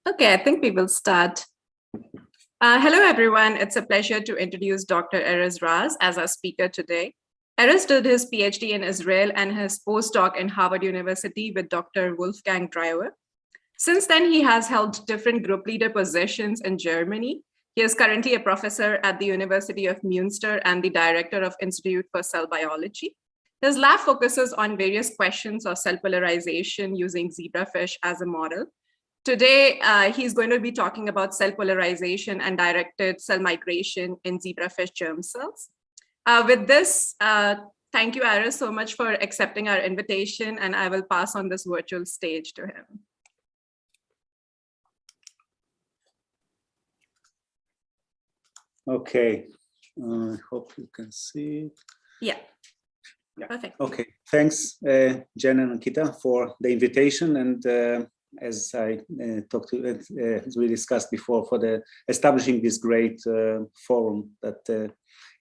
Okay, I think we will start. Hello, everyone. It's a pleasure to introduce Dr. Erez Raz as our speaker today. Erez did his PhD in Israel and his postdoc in Harvard University with Dr. Wolfgang Driver. Since then, he has held different group leader positions in Germany. He is currently a professor at the University of Münster and the director of Institute for Cell Biology. His lab focuses on various questions of cell polarization using zebrafish as a model. Today, he's going to be talking about cell polarization and directed cell migration in zebrafish germ cells. With this, thank you, Erez, so much for accepting our invitation, and I will pass on this virtual stage to him. Okay, I hope you can see it. Yeah. Perfect. Okay, thanks, Jen and Ankita, for the invitation, and as I as we discussed before, for the establishing this great forum that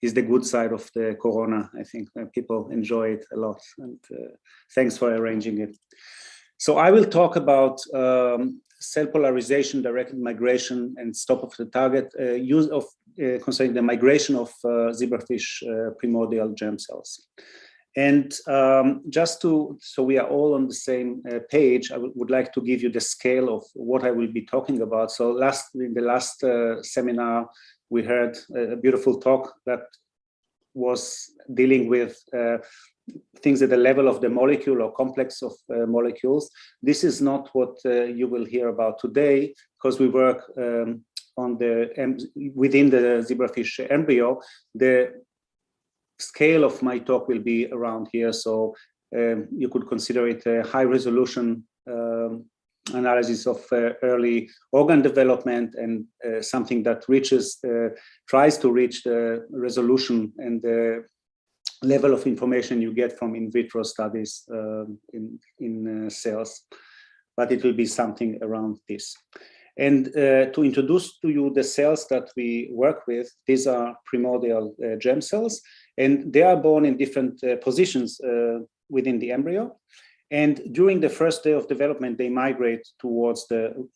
is the good side of the corona. I think people enjoy it a lot, and thanks for arranging it. So I will talk about cell polarization, directed migration, and stop of the target use of concerning the migration of zebrafish primordial germ cells. And so we are all on the same page, I would like to give you the scale of what I will be talking about. So in the last seminar, we heard a beautiful talk that was dealing with things at the level of the molecule or complex of molecules. This is not what you will hear about today, because we work on within the zebrafish embryo. The scale of my talk will be around here, so you could consider it a high resolution analysis of early organ development, and something that tries to reach the resolution and the level of information you get from in vitro studies in cells, but it will be something around this. And to introduce to you the cells that we work with, these are primordial germ cells, and they are born in different positions within the embryo. And during the first day of development, they migrate towards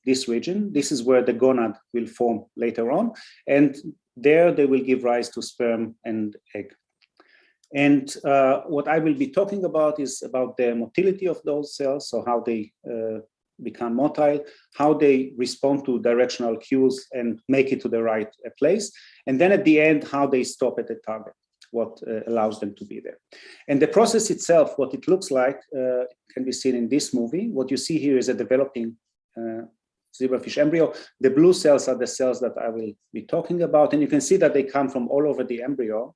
this region. This is where the gonad will form later on. And there they will give rise to sperm and egg. And what I will be talking about is about the motility of those cells, so how they become motile, how they respond to directional cues and make it to the right place. And then at the end, how they stop at the target, what allows them to be there. And the process itself, what it looks like, can be seen in this movie. What you see here is a developing zebrafish embryo. The blue cells are the cells that I will be talking about. And you can see that they come from all over the embryo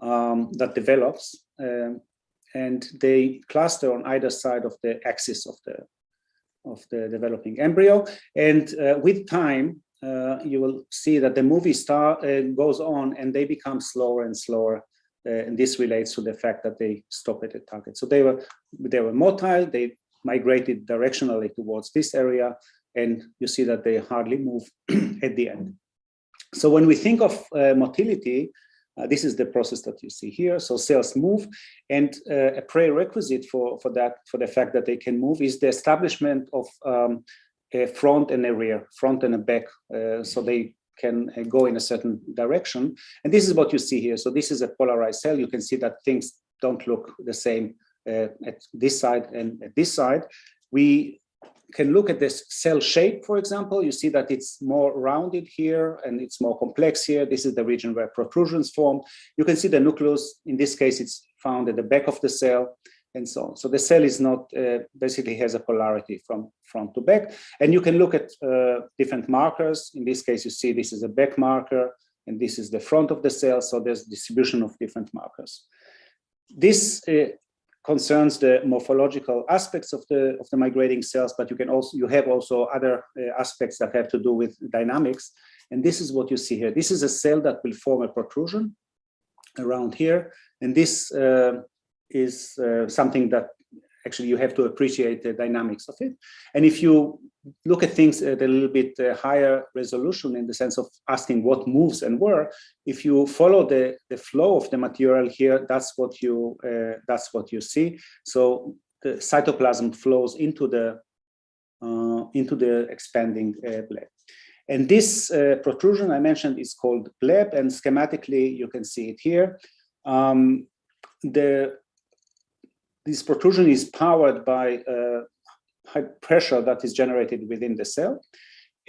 that develops. And they cluster on either side of the axis of the developing embryo. And with time, you will see that the movie goes on and they become slower and slower. And this relates to the fact that they stop at the target. So they were motile, they migrated directionally towards this area, and you see that they hardly move at the end. So when we think of motility, this is the process that you see here. So cells move, and a prerequisite for the fact that they can move is the establishment of a front and a rear, front and a back, so they can go in a certain direction. And this is what you see here. So this is a polarized cell. You can see that things don't look the same at this side and at this side. We can look at this cell shape, for example. You see that it's more rounded here and it's more complex here. This is the region where protrusions form. You can see the nucleus. In this case, it's found at the back of the cell, and so on. So the cell is not, basically has a polarity from front to back. And you can look at different markers. In this case, you see this is a back marker, and this is the front of the cell. So there's distribution of different markers. This concerns the morphological aspects of the migrating cells, but you have also other aspects that have to do with dynamics. And this is what you see here. This is a cell that will form a protrusion around here. And this is something that actually you have to appreciate the dynamics of it. And if you look at things at a little bit higher resolution, in the sense of asking what moves and where, if you follow the flow of the material here, that's what you see. So the cytoplasm flows into the into the expanding bleb. And this protrusion I mentioned is called bleb, and schematically you can see it here. This protrusion is powered by high pressure that is generated within the cell.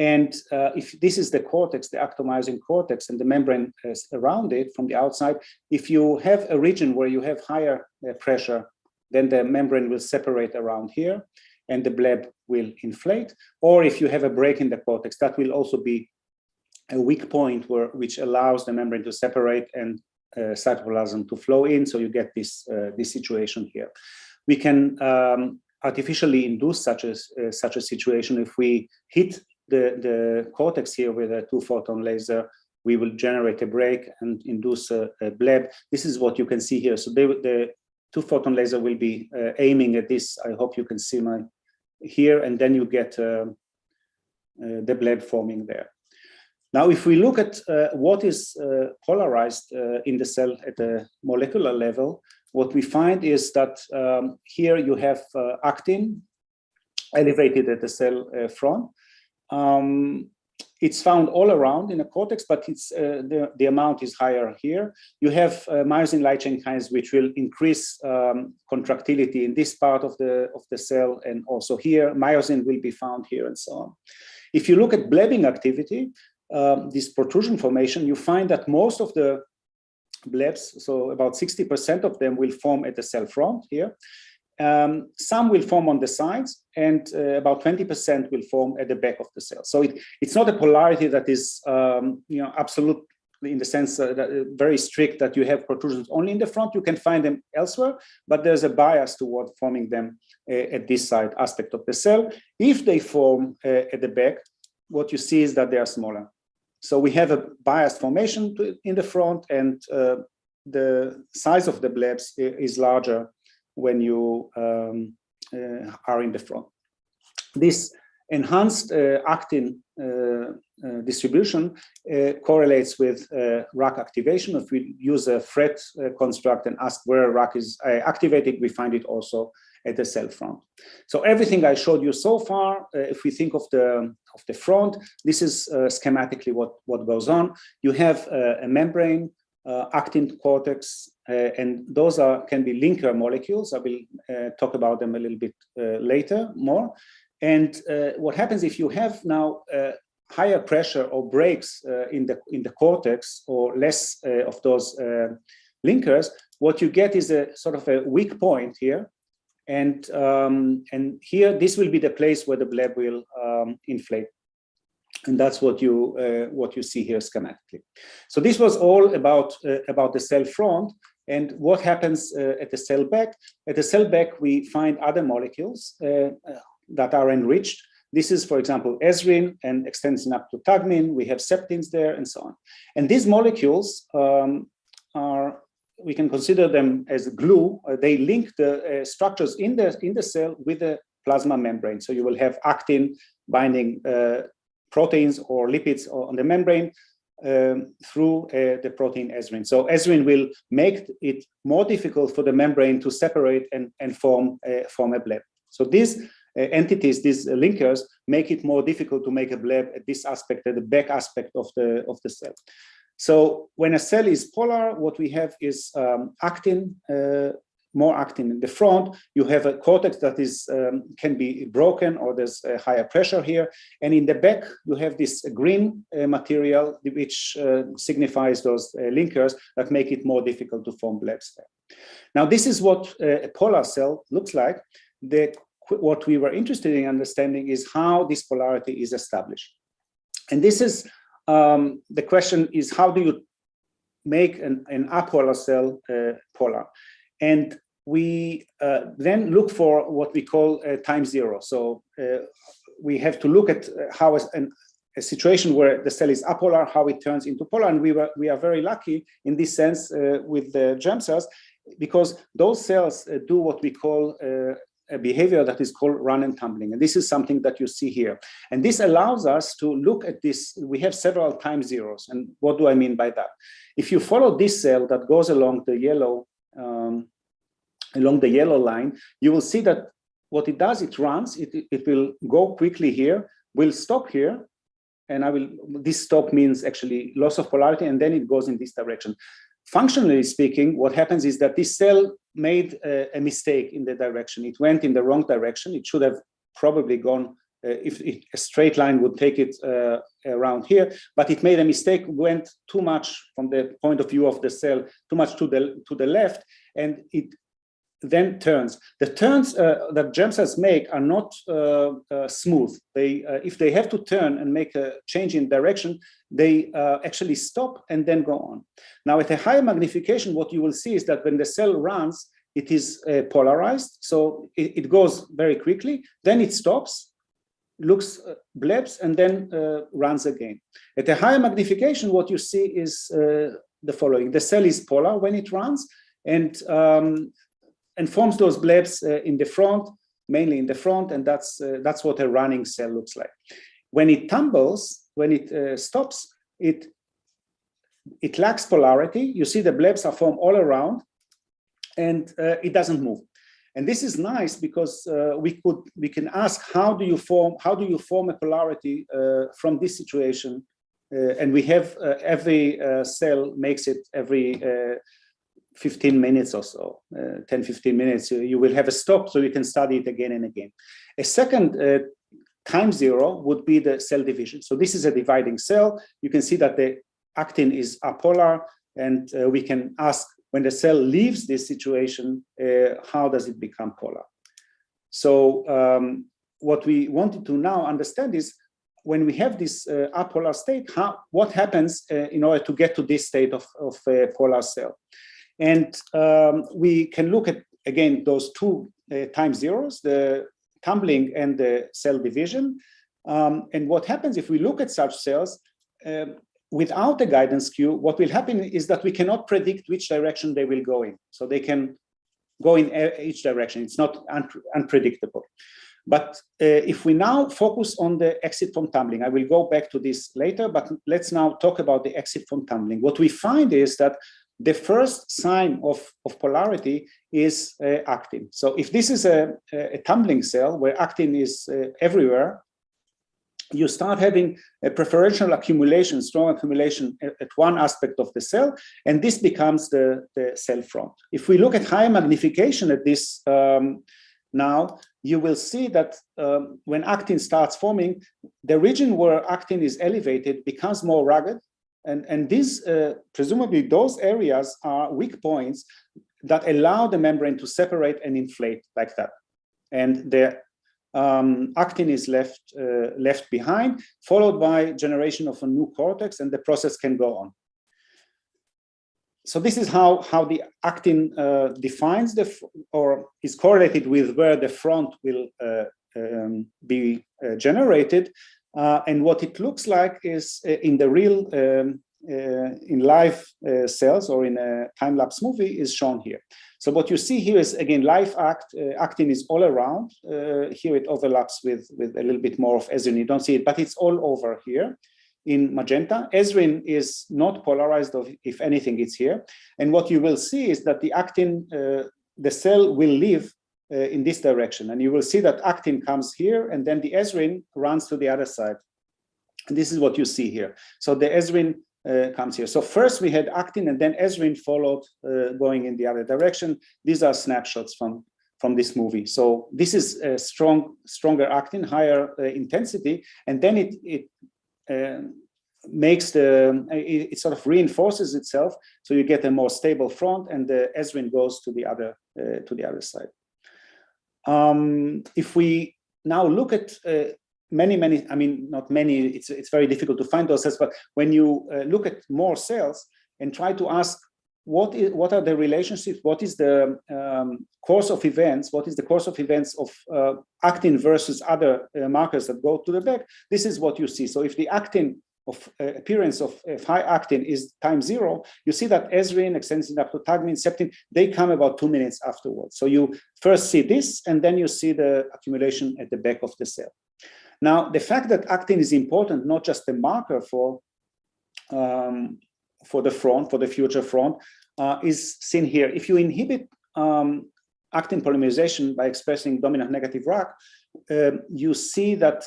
And if this is the cortex, the actomyosin cortex, and the membrane around it from the outside, if you have a region where you have higher pressure, then the membrane will separate around here and the bleb will inflate. Or if you have a break in the cortex, that will also be a weak point which allows the membrane to separate and cytoplasm to flow in. So you get this situation here. We can artificially induce such a situation. If we hit the cortex here with a 2-photon laser, we will generate a break and induce a bleb. This is what you can see here. So the 2-photon laser will be aiming at this. I hope you can see my here, and then you get the bleb forming there. Now, if we look at what is polarized in the cell at the molecular level, what we find is that here you have actin elevated at the cell front. It's found all around in the cortex, but it's the amount is higher here. You have myosin light chain kinase, which will increase contractility in this part of the cell, and also here myosin will be found here, and so on. If you look at blebbing activity, this protrusion formation, you find that most of the blebs, so about 60% of them, will form at the cell front here. Some will form on the sides, and about 20% will form at the back of the cell. So it's not a polarity that is absolute in the sense that very strict, that you have protrusions only in the front. You can find them elsewhere, but there's a bias toward forming them at this side aspect of the cell. If they form at the back, what you see is that they are smaller. So we have a biased formation in the front, and the size of the blebs is larger when you are in the front. This enhanced actin distribution correlates with RAC activation. If we use a FRET construct and ask where RAC is activated, we find it also at the cell front. So everything I showed you so far, if we think of the front, this is schematically what goes on. You have a membrane, actin cortex, and those can be linker molecules. I will talk about them a little bit later more. And what happens if you have now higher pressure or breaks in the cortex, or less of those linkers, what you get is a sort of a weak point here. And here, this will be the place where the bleb will inflate. And that's what you see here schematically. So this was all about the cell front. And what happens at the cell back? At the cell back, we find other molecules that are enriched. This is, for example, ezrin and extends up to tagmin. We have septins there, and so on. And these molecules we can consider them as glue. They link the structures in the cell with the plasma membrane. So you will have actin binding proteins or lipids on the membrane through the protein ezrin. So ezrin will make it more difficult for the membrane to separate and form a bleb. So these entities, these linkers, make it more difficult to make a bleb at this aspect, at the back aspect of the cell. So when a cell is polar, what we have is actin, more actin in the front. You have a cortex that is can be broken, or there's a higher pressure here. And in the back, you have this green material, which signifies those linkers that make it more difficult to form blebs there. Now, this is what a polar cell looks like. What we were interested in understanding is how this polarity is established. And this is the question is, how do you make an apolar cell polar? And we then look for what we call time zero. So we have to look at how a situation where the cell is apolar, how it turns into polar. And we are very lucky in this sense with the germ cells, because those cells do what we call a behavior that is called run and tumbling. And this is something that you see here. And this allows us to look at this. We have several time zeros. And what do I mean by that? If you follow this cell that goes along the yellow line, you will see that what it does, it runs, it will go quickly here, will stop here, and this stop means actually loss of polarity, and then it goes in this direction. Functionally speaking, what happens is that this cell made a mistake in the direction. It went in the wrong direction. It should have probably gone, if a straight line would take it around here, but it made a mistake, went too much from the point of view of the cell, too much to the left, and it then turns. The turns that germ cells make are not smooth. They, if they have to turn and make a change in direction, they actually stop and then go on. Now, at a higher magnification, what you will see is that when the cell runs, it is polarized. So it goes very quickly, then it stops, looks, blebs, and then runs again. At a higher magnification, what you see is the following. The cell is polar when it runs, and forms those blebs in the front, mainly in the front, and that's what a running cell looks like. When it tumbles, when it stops, it lacks polarity. You see the blebs are formed all around, and it doesn't move. And this is nice because we can ask, how do you form a polarity from this situation? And we have every cell makes it every 15 minutes or so, 10, 15 minutes, you will have a stop so you can study it again and again. A second time zero would be the cell division. So this is a dividing cell. You can see that the actin is apolar, and we can ask, when the cell leaves this situation, how does it become polar? So what we wanted to now understand is, when we have this apolar state, what happens in order to get to this state of a polar cell? And we can look at, again, those two time zeros, the tumbling and the cell division. And what happens if we look at such cells without a guidance cue, what will happen is that we cannot predict which direction they will go in. So they can go in each direction. It's not unpredictable. But if we now focus on the exit from tumbling, I will go back to this later, but let's now talk about the exit from tumbling. What we find is that the first sign of polarity is actin. So if this is a tumbling cell where actin is everywhere, you start having a preferential accumulation, strong accumulation at one aspect of the cell, and this becomes the cell front. If we look at higher magnification at this now, you will see that when actin starts forming, the region where actin is elevated becomes more rugged. And these, presumably those areas are weak points that allow the membrane to separate and inflate like that. And the actin is left behind, followed by generation of a new cortex, and the process can go on. So this is how the actin defines or is correlated with where the front will be generated. And what it looks like is in the real, in live cells or in a time-lapse movie is shown here. So what you see here is, again, live actin is all around. Here it overlaps with a little bit more of ezrin. You don't see it, but it's all over here in magenta. Ezrin is not polarized, or if anything, it's here. And what you will see is that the actin, the cell will live in this direction. And you will see that actin comes here, and then the ezrin runs to the other side. And this is what you see here. So the ezrin comes here. So first we had actin, and then ezrin followed going in the other direction. These are snapshots from this movie. So this is a stronger actin, higher intensity, and then it makes it sort of reinforces itself, so you get a more stable front, and the ezrin goes to the other side. If we now look at many, I mean, not many, it's very difficult to find those cells, but when you look at more cells and try to ask what are the relationships, what is the course of events, what is the course of events of actin versus other markers that go to the back, this is what you see. So if the actin of appearance of high actin is time zero, you see that ezrin, extensine aptotagmin, septin, they come about 2 minutes afterwards. So you first see this, and then you see the accumulation at the back of the cell. Now, the fact that actin is important, not just a marker for the front, for the future front, is seen here. If you inhibit actin polymerization by expressing dominant negative RAC, you see that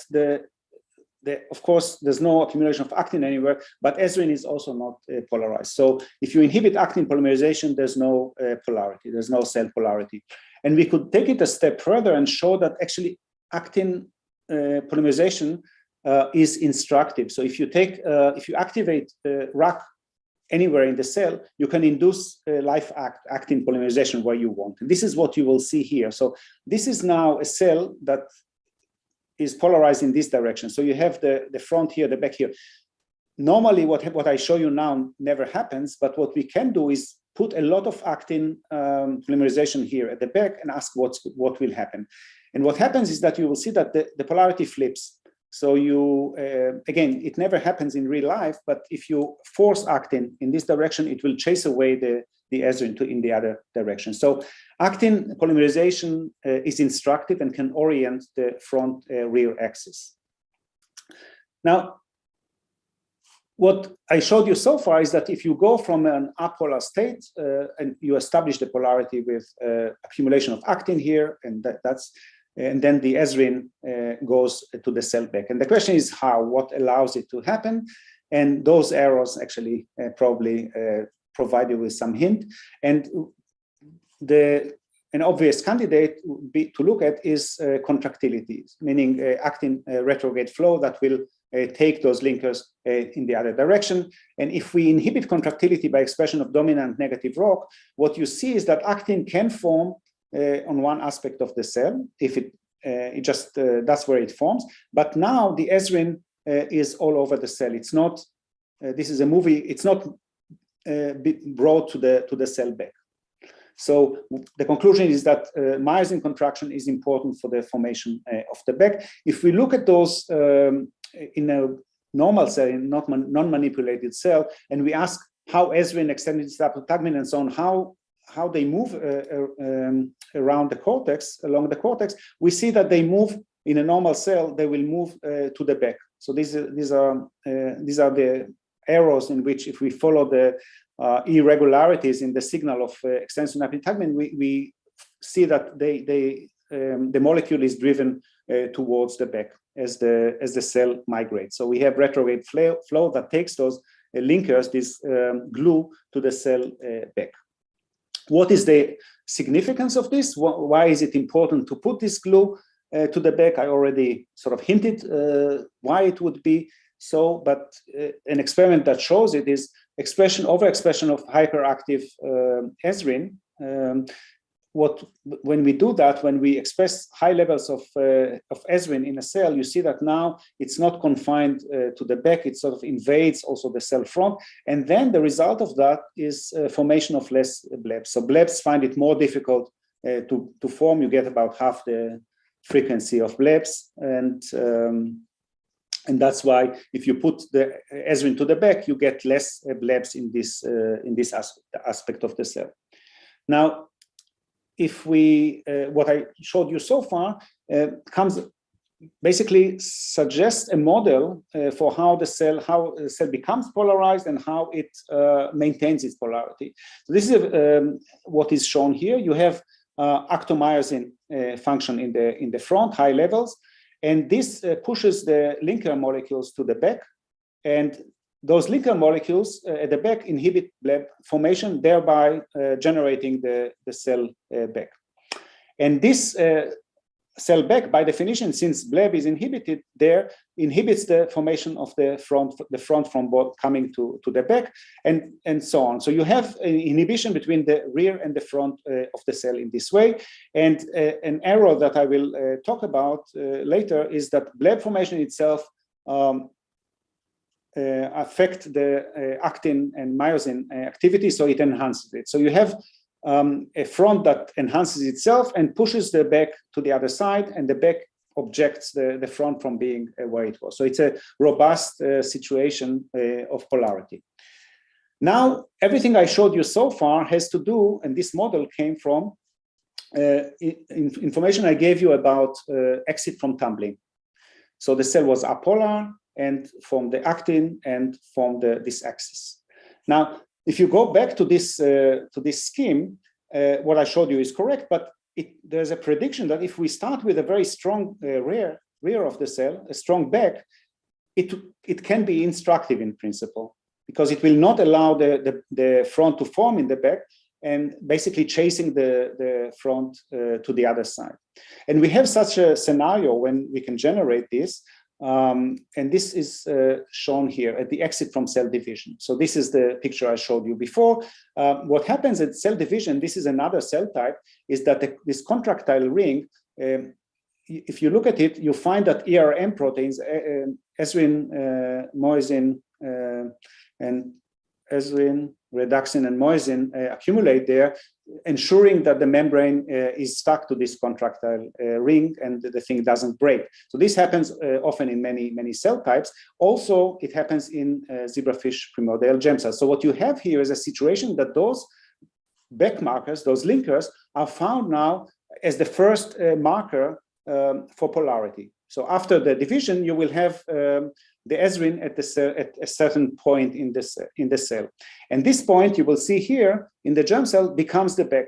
of course, there's no accumulation of actin anywhere, but ezrin is also not polarized. So if you inhibit actin polymerization, there's no polarity, there's no cell polarity. And we could take it a step further and show that actually actin polymerization is instructive. So if you activate RAC anywhere in the cell, you can induce actin polymerization where you want. And this is what you will see here. So this is now a cell that is polarized in this direction. So you have the front here, the back here. Normally, what I show you now never happens, but what we can do is put a lot of actin polymerization here at the back and ask what will happen. And what happens is that you will see that the polarity flips. So you, again, it never happens in real life, but if you force actin in this direction, it will chase away the ezrin in the other direction. So actin polymerization is instructive and can orient the front rear axis. Now, what I showed you so far is that if you go from an apolar state and you establish the polarity with accumulation of actin here, and and then the ezrin goes to the cell back. And the question is how, what allows it to happen? And those arrows actually probably provide you with some hint. And an obvious candidate to look at is contractility, meaning actin retrograde flow that will take those linkers in the other direction. And if we inhibit contractility by expression of dominant negative ROC, what you see is that actin can form on one aspect of the cell, if it just that's where it forms. But now the ezrin is all over the cell. It's not. This is a movie. It's not brought to the cell back. So the conclusion is that myosin contraction is important for the formation of the back. If we look at those in a normal cell, in non-manipulated cell, and we ask how ezrin, extended cytoplasmin, and so on, how they move around the cortex, along the cortex, we see that they move in a normal cell. They will move to the back. So these are the arrows in which, if we follow the irregularities in the signal of extended cytoplasmin, we see that the molecule is driven towards the back as the cell migrates. So we have retrograde flow that takes those linkers, this glue, to the cell back. What is the significance of this? Why is it important to put this glue to the back? I already sort of hinted why it would be so, but an experiment that shows it is overexpression of hyperactive ezrin. When we do that, when we express high levels of ezrin in a cell, you see that now it's not confined to the back, it sort of invades also the cell front. And then the result of that is formation of less blebs. So blebs find it more difficult to form. You get about half the frequency of blebs. And that's why if you put the ezrin to the back, you get less blebs in this aspect of the cell. Now, if what I showed you so far basically suggests a model for how the cell becomes polarized and how it maintains its polarity. So this is what is shown here. You have actomyosin function in the front, high levels, and this pushes the linker molecules to the back, and those linker molecules at the back inhibit bleb formation, thereby generating the cell back. And this cell back, by definition, since bleb is inhibited there, inhibits the formation of the front from both coming to the back, and so on. So you have an inhibition between the rear and the front of the cell in this way. And an error that I will talk about later is that bleb formation itself affect the actin and myosin activity, so it enhances it. So you have a front that enhances itself and pushes the back to the other side, and the back objects the front from being where it was. So it's a robust situation of polarity. Now, everything I showed you so far has to do, and this model came from information I gave you about exit from tumbling. So the cell was apolar and formed the actin and formed this axis. Now, if you go back to this scheme, what I showed you is correct, but there's a prediction that if we start with a very strong rear of the cell, a strong back, it can be instructive in principle, because it will not allow the front to form in the back and basically chasing the front to the other side. And we have such a scenario when we can generate this, and this is shown here at the exit from cell division. So this is the picture I showed you before. What happens at cell division, this is another cell type, is that this contractile ring, if you look at it, you find that ERM proteins, ezrin, moisin, and ezrin, reducin, and moisin accumulate there, ensuring that the membrane is stuck to this contractile ring and the thing doesn't break. So this happens often in many cell types. Also, it happens in zebrafish primordial germ cells. So what you have here is a situation that those back markers, those linkers, are found now as the first marker for polarity. So after the division, you will have the ezrin at the cell at a certain point in the cell, and this point you will see here in the germ cell becomes the back.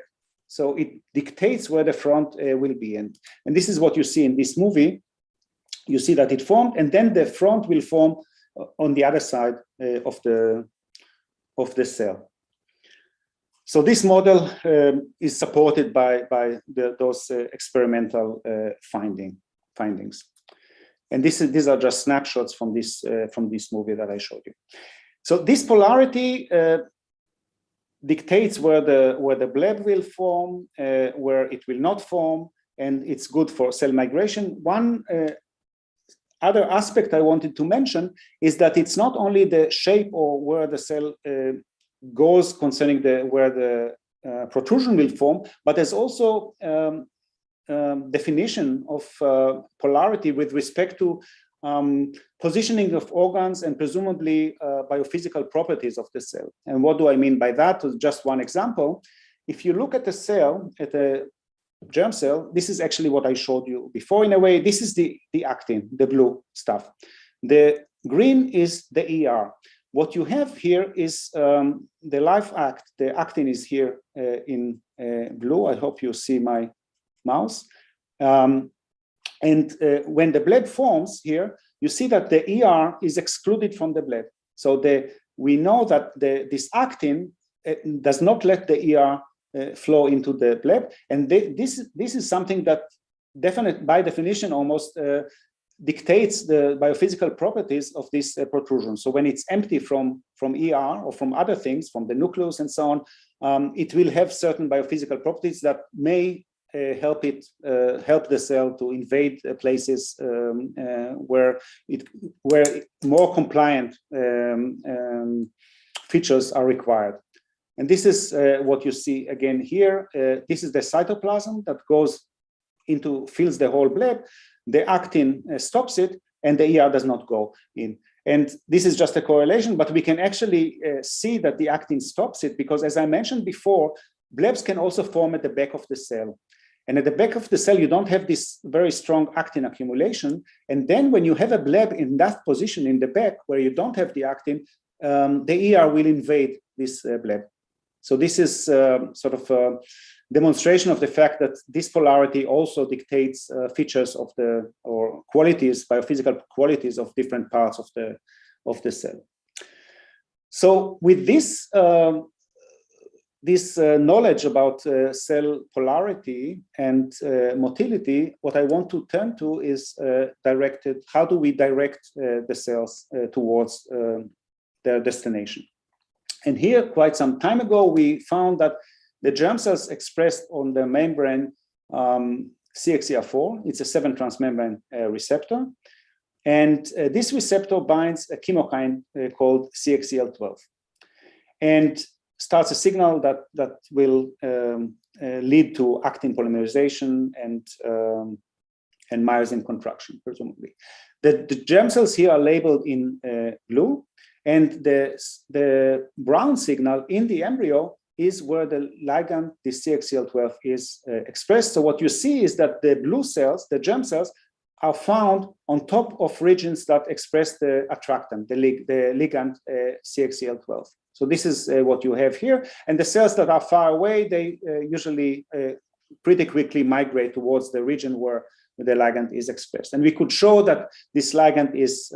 So it dictates where the front will be, and this is what you see in this movie. You see that it formed, and then the front will form on the other side of the cell. So this model is supported by those experimental findings. And these are just snapshots from this movie that I showed you. So this polarity dictates where the bleb will form, where it will not form, and it's good for cell migration. One other aspect I wanted to mention is that it's not only the shape or where the cell goes concerning where the protrusion will form, but there's also definition of polarity with respect to positioning of organs and presumably biophysical properties of the cell. And what do I mean by that? Just one example. If you look at the cell, at the germ cell, this is actually what I showed you before. In a way, this is the actin, the blue stuff. The green is the ER. What you have here is the life act. The actin is here in blue. I hope you see my mouse. And when the bleb forms here, you see that the ER is excluded from the bleb. So we know that this actin does not let the ER flow into the bleb. And this is something that by definition almost dictates the biophysical properties of this protrusion. So when it's empty from ER or from other things, from the nucleus and so on, it will have certain biophysical properties that may help the cell to invade places where more compliant features are required. And this is what you see again here. This is the cytoplasm that fills the whole bleb. The actin stops it, and the ER does not go in. And this is just a correlation, but we can actually see that the actin stops it because, as I mentioned before, blebs can also form at the back of the cell. And at the back of the cell, you don't have this very strong actin accumulation. And then when you have a bleb in that position in the back where you don't have the actin, the ER will invade this bleb. So this is sort of a demonstration of the fact that this polarity also dictates features or qualities, biophysical qualities of different parts of the cell. So with this knowledge about cell polarity and motility, what I want to turn to is how do we direct the cells towards their destination? And here, quite some time ago, we found that the germ cells expressed on the membrane CXCR4, it's a 7-transmembrane receptor. And this receptor binds a chemokine called CXCL12 and starts a signal that will lead to actin polymerization and myosin contraction, presumably. The germ cells here are labeled in blue, and the brown signal in the embryo is where the ligand, the CXCL12, is expressed. So what you see is that the blue cells, the germ cells, are found on top of regions that express the attractant, the ligand CXCL12. So this is what you have here. And the cells that are far away, they usually pretty quickly migrate towards the region where the ligand is expressed. And we could show that this ligand is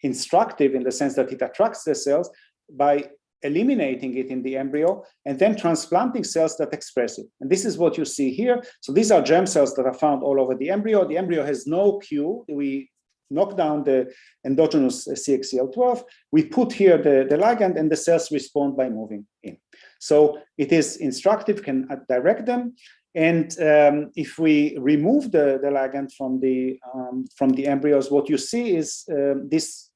instructive in the sense that it attracts the cells by eliminating it in the embryo and then transplanting cells that express it. And this is what you see here. So these are germ cells that are found all over the embryo. The embryo has no cue. We knock down the endogenous CXCL12. We put here the ligand and the cells respond by moving in. So it is instructive, can direct them. And if we remove the ligand from the embryos, what you see is this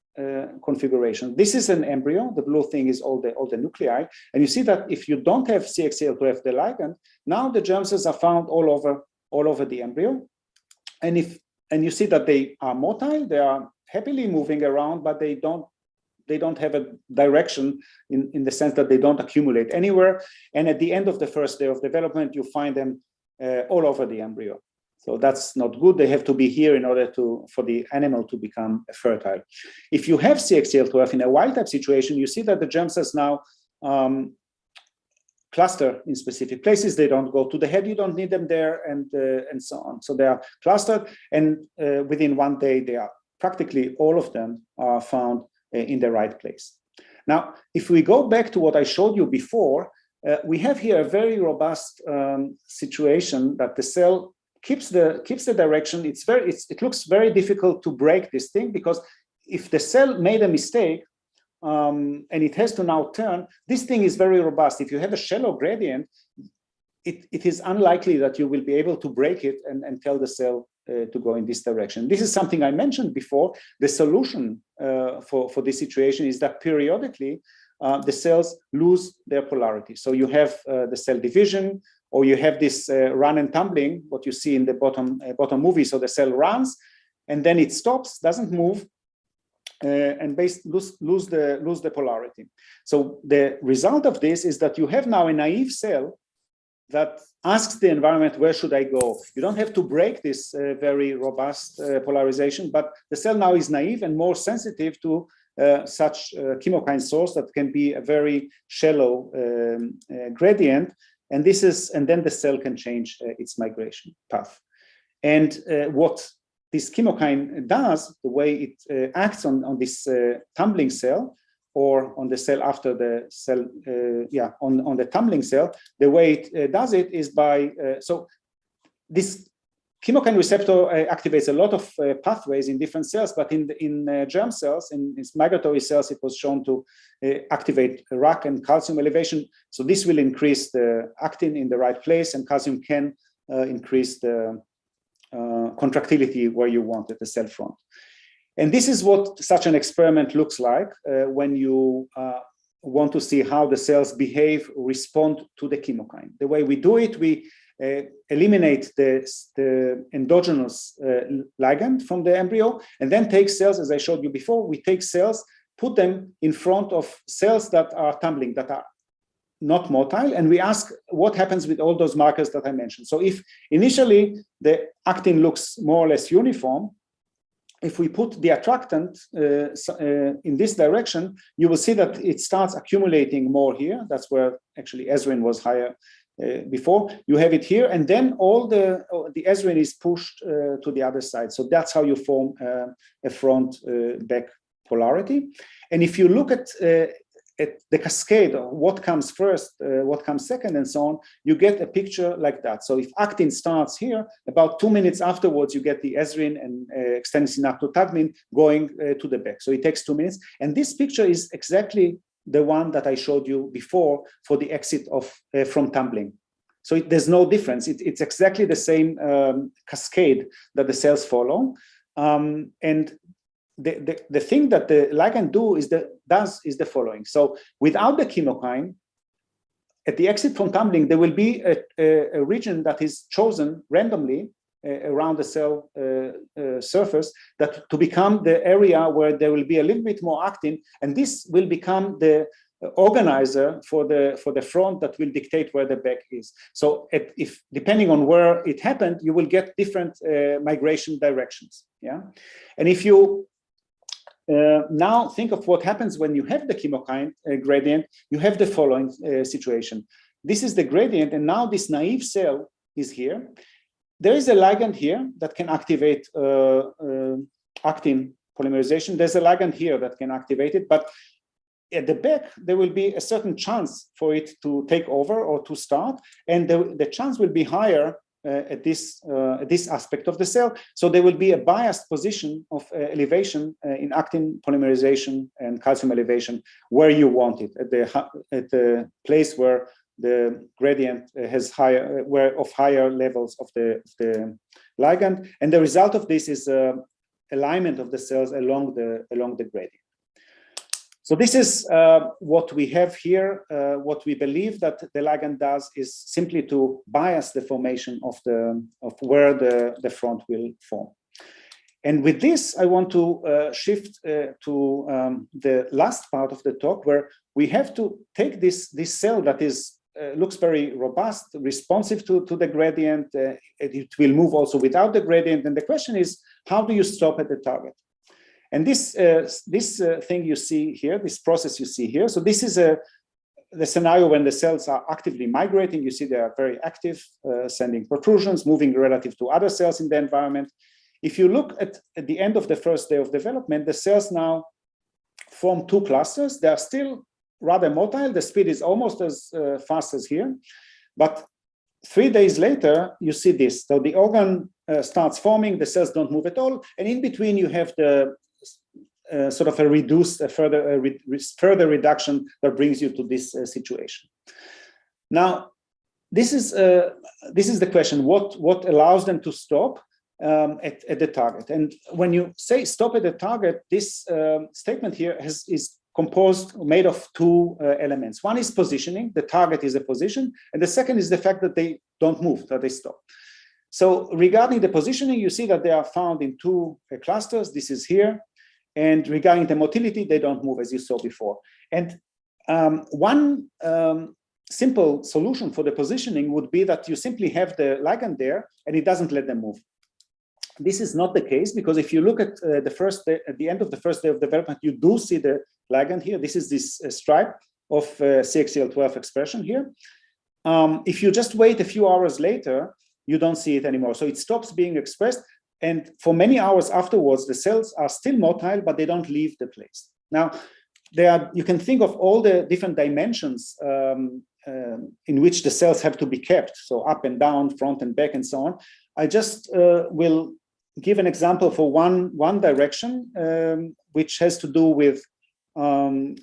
configuration. This is an embryo. The blue thing is all the nuclei, and you see that if you don't have CXCL12, the ligand, now the germ cells are found all over the embryo, and you see that they are motile. They are happily moving around, but they don't have a direction in the sense that they don't accumulate anywhere. And at the end of the first day of development, you find them all over the embryo. So that's not good. They have to be here in order for the animal to become fertile. If you have CXCL12 in a wild type situation, you see that the germ cells now cluster in specific places. They don't go to the head. You don't need them there, and so on. So they are clustered, and within 1 day, they are practically all of them are found in the right place. Now, if we go back to what I showed you before, we have here a very robust situation that the cell keeps the direction. It looks very difficult to break this thing, because if the cell made a mistake and it has to now turn, this thing is very robust. If you have a shallow gradient, it is unlikely that you will be able to break it and tell the cell to go in this direction. This is something I mentioned before. The solution for this situation is that periodically the cells lose their polarity. So you have the cell division, or you have this run and tumbling, what you see in the bottom movie. So the cell runs, and then it stops, doesn't move, and lose the polarity. So the result of this is that you have now a naive cell that asks the environment, where should I go? You don't have to break this very robust polarization, but the cell now is naive and more sensitive to such chemokine source that can be a very shallow gradient. And then the cell can change its migration path. And what this chemokine does, the way it acts on this tumbling cell, or on the cell after the cell, on the tumbling cell, the way it does it is by, so this chemokine receptor activates a lot of pathways in different cells, but in germ cells, in migratory cells, it was shown to activate RAC and calcium elevation. So this will increase the actin in the right place, and calcium can increase the contractility where you want at the cell front. And this is what such an experiment looks like when you want to see how the cells behave, respond to the chemokine. The way we do it, we eliminate the endogenous ligand from the embryo, and then take cells, as I showed you before, we take cells, put them in front of cells that are tumbling, that are not motile, and we ask what happens with all those markers that I mentioned. So if initially the actin looks more or less uniform, if we put the attractant in this direction, you will see that it starts accumulating more here. That's where actually esrin was higher before. You have it here, and then all the esrin is pushed to the other side. So that's how you form a front-back polarity. And if you look at the cascade of what comes first, what comes second, and so on, you get a picture like that. So if actin starts here, about 2 minutes afterwards, you get the esrin and extended synaptotagmin going to the back. So it takes 2 minutes. And this picture is exactly the one that I showed you before for the exit of from tumbling. So there's no difference. It's exactly the same cascade that the cells follow. And the thing that the ligand does is the following. So without the chemokine, at the exit from tumbling, there will be a region that is chosen randomly around the cell surface that to become the area where there will be a little bit more actin, and this will become the organizer for the front that will dictate where the back is. So if depending on where it happened, you will get different migration directions. Yeah, and if you now think of what happens when you have the chemokine gradient, you have the following situation. This is the gradient, and now this naive cell is here. There is a ligand here that can activate actin polymerization. There's a ligand here that can activate it, but at the back, there will be a certain chance for it to take over or to start, and the chance will be higher at this aspect of the cell. So there will be a biased position of elevation in actin polymerization and calcium elevation where you want it, at the place where the gradient has higher levels of the ligand, and the result of this is alignment of the cells along the gradient. So this is what we have here. What we believe that the ligand does is simply to bias the formation of where the front will form. And with this, I want to shift to the last part of the talk, where we have to take this cell that looks very robust, responsive to the gradient. It will move also without the gradient. And the question is, how do you stop at the target? And this thing you see here, this process you see here. So this is the scenario when the cells are actively migrating. You see they are very active, sending protrusions, moving relative to other cells in the environment. If you look at the end of the first day of development, the cells now form two clusters. They are still rather motile. The speed is almost as fast as here. But 3 days later, you see this. So the organ starts forming, the cells don't move at all. And in between, you have the sort of a reduced, further reduction that brings you to this situation. Now, this is the question: what allows them to stop at the target? And when you say stop at the target, this statement here is made of two elements. One is positioning; the target is a position, and the second is the fact that they don't move, that they stop. So regarding the positioning, you see that they are found in two clusters. This is here. And regarding the motility, they don't move, as you saw before. And one simple solution for the positioning would be that you simply have the ligand there and it doesn't let them move. This is not the case, because if you look at at the end of the first day of development, you do see the ligand here. This is this stripe of CXCL12 expression here. If you just wait a few hours later, you don't see it anymore. So it stops being expressed. And for many hours afterwards, the cells are still motile, but they don't leave the place. Now, you can think of all the different dimensions in which the cells have to be kept. So up and down, front and back, and so on. I just will give an example for one direction, which has to do with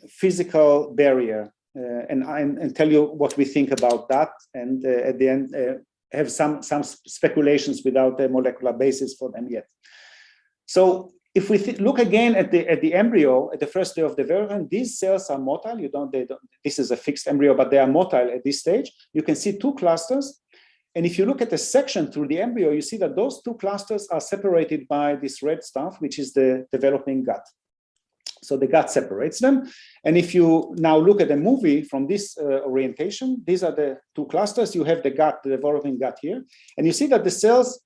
physical barrier, and tell you what we think about that. And at the end, have some speculations without a molecular basis for them yet. So if we look again at the embryo at the first day of development, these cells are motile. This is a fixed embryo, but they are motile at this stage. You can see two clusters. And if you look at the section through the embryo, you see that those two clusters are separated by this red stuff, which is the developing gut. So the gut separates them. And if you now look at the movie from this orientation, these are the two clusters. You have the gut, the developing gut here. And you see that the cells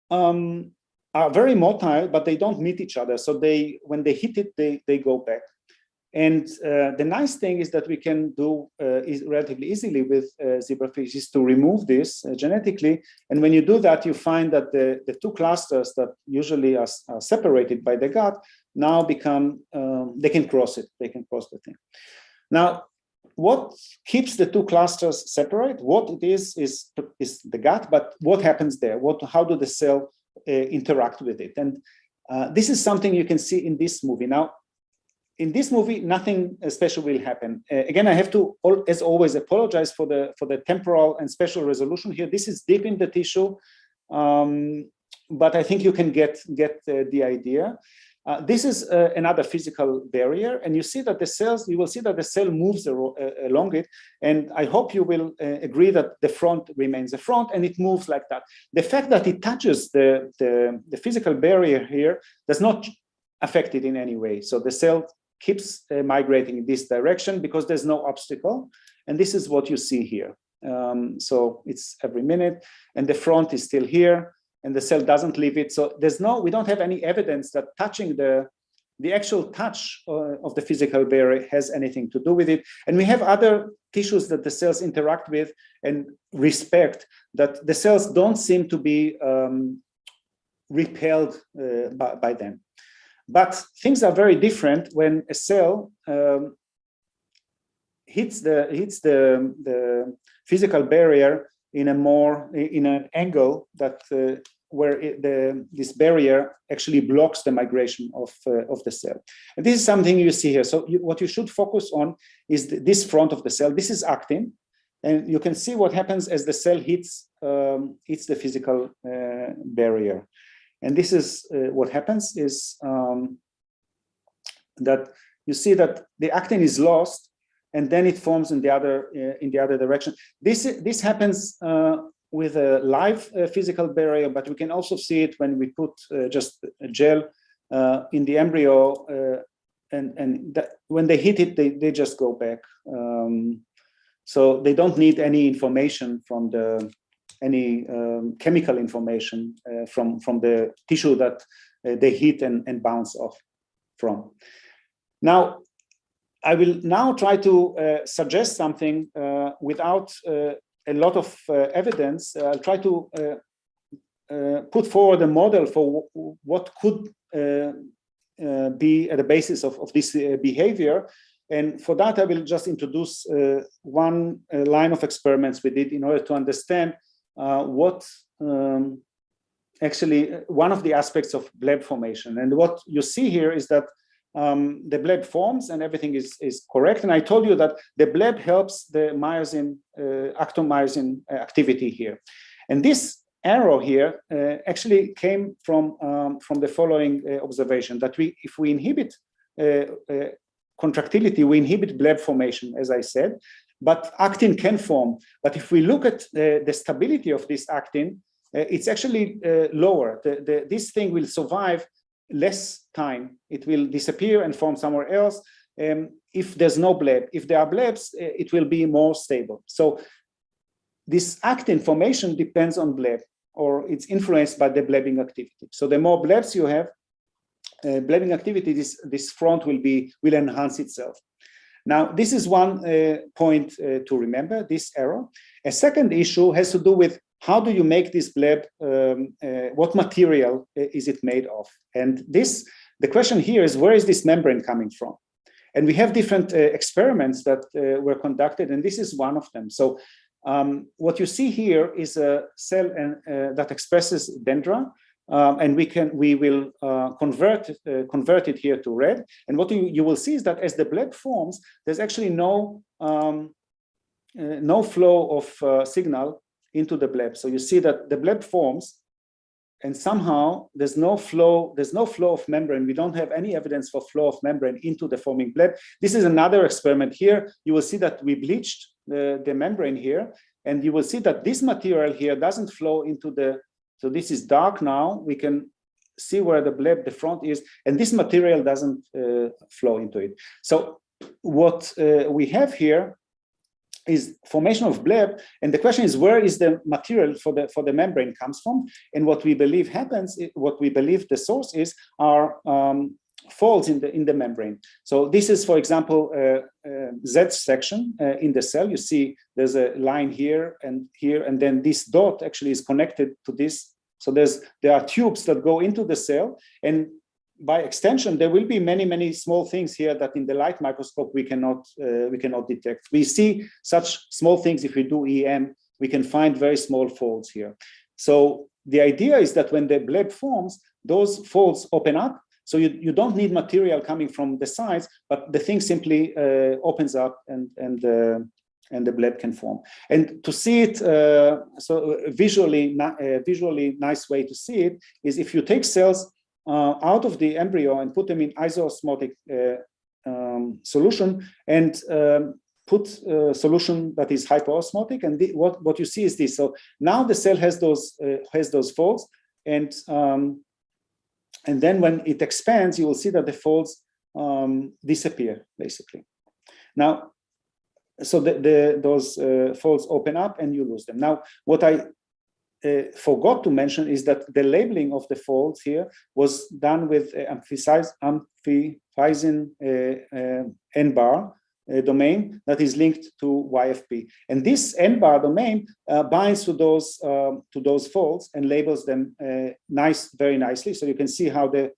are very motile, but they don't meet each other. So when they hit it, they go back. And the nice thing is that we can do relatively easily with zebrafish is to remove this genetically. And when you do that, you find that the two clusters that usually are separated by the gut now become, they can cross it. They can cross the thing. Now, what keeps the two clusters separate? What it is the gut, but what happens there? How do the cell interact with it? And this is something you can see in this movie. Now, in this movie, nothing special will happen. Again, I have to, as always, apologize for the temporal and spatial resolution here. This is deep in the tissue, but I think you can get the idea. This is another physical barrier, and you see that you will see that the cell moves along it, and I hope you will agree that the front remains the front, and it moves like that. The fact that it touches the physical barrier here does not affect it in any way. So the cell keeps migrating in this direction because there's no obstacle, and this is what you see here. So it's every minute, and the front is still here, and the cell doesn't leave it. So we don't have any evidence that touching the the actual touch of the physical barrier has anything to do with it. And we have other tissues that the cells interact with and respect, that the cells don't seem to be repelled by them. But things are very different when a cell hits the physical barrier in an angle that where this barrier actually blocks the migration of the cell. And this is something you see here. So what you should focus on is this front of the cell. This is actin, and you can see what happens as the cell hits the physical barrier. And this is what happens is that you see that the actin is lost, and then it forms in the other direction. This happens with a live physical barrier, but we can also see it when we put just a gel in the embryo, and when they hit it, they just go back. So they don't need any information from any chemical information from the tissue that they hit and bounce off from. Now, I will now try to suggest something without a lot of evidence. I'll try to put forward a model for what could be at the basis of this behavior. And for that, I will just introduce one line of experiments we did in order to understand what actually one of the aspects of bleb formation. And what you see here is that the bleb forms and everything is correct. And I told you that the bleb helps the myosin, actomyosin activity here. And this arrow here actually came from the following observation, that if we inhibit contractility, we inhibit bleb formation, as I said, but actin can form. But if we look at the stability of this actin, it's actually lower. This thing will survive less time. It will disappear and form somewhere else. If there's no bleb, if there are blebs, it will be more stable. So this actin formation depends on bleb, or it's influenced by the blebbing activity. So the more blebs you have, blebbing activity, this front will enhance itself. Now, this is one point to remember, this arrow. A second issue has to do with how do you make this bleb, what material is it made of? And the question here is, where is this membrane coming from? And we have different experiments that were conducted, and this is one of them. So what you see here is a cell that expresses dendra, and we will convert it here to red. And what you will see is that as the bleb forms, there's actually no flow of signal into the bleb. So you see that the bleb forms, and somehow there's no flow of membrane. We don't have any evidence for flow of membrane into the forming bleb. This is another experiment here. You will see that we bleached the membrane here, and you will see that this material here doesn't flow into so this is dark now. We can see where the bleb, the front is, and this material doesn't flow into it. So what we have here is formation of bleb, and the question is, where is the material for the membrane comes from? And what we believe happens, what we believe the source is, are folds in the membrane. So this is, for example, Z section in the cell. You see there's a line here, and then this dot actually is connected to this. So there are tubes that go into the cell, and by extension, there will be many small things here that in the light microscope we cannot detect. We see such small things if we do EM. We can find very small folds here. So the idea is that when the bleb forms, those folds open up. So you don't need material coming from the sides, but the thing simply opens up, and the bleb can form. And to see it, so visually nice way to see it is if you take cells out of the embryo and put them in isoosmotic solution, and put solution that is hypoosmotic, and what you see is this. So now the cell has those folds, and then when it expands, you will see that the folds disappear, basically. Now, so those folds open up and you lose them. Now, what I forgot to mention is that the labeling of the folds here was done with amphiphysin N-bar domain that is linked to YFP, and this N-bar domain binds to those folds and labels them very nicely. So you can see how the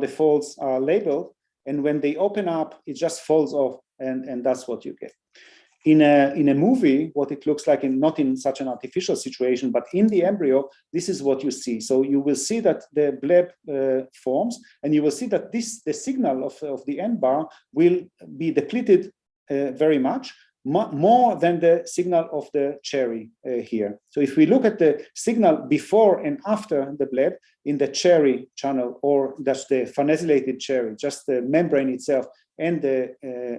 folds are labeled, and when they open up, it just falls off, and that's what you get. In a movie, what it looks like, not in such an artificial situation, but in the embryo, this is what you see. So you will see that the bleb forms, and you will see that the signal of the N-bar will be depleted very much, more than the signal of the cherry here. So if we look at the signal before and after the bleb in the cherry channel, or that's the phanesylated cherry, just the membrane itself and the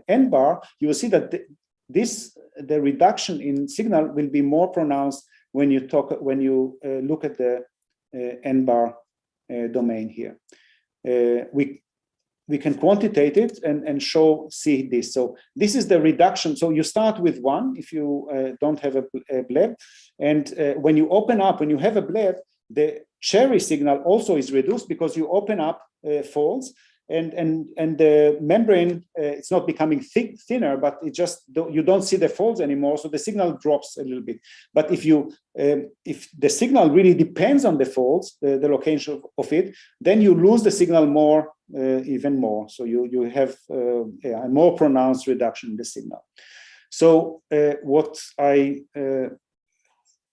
N-bar, you will see that the reduction in signal will be more pronounced when you look at the N-bar domain here. We can quantitate it and see this. So this is the reduction. So you start with 1 if you don't have a bleb, and when you open up, when you have a bleb, the cherry signal also is reduced because you open up folds. And the membrane, it's not becoming thinner, but you don't see the folds anymore, so the signal drops a little bit. But if the signal really depends on the folds, the location of it, then you lose the signal more, even more. So you have a more pronounced reduction in the signal. So what I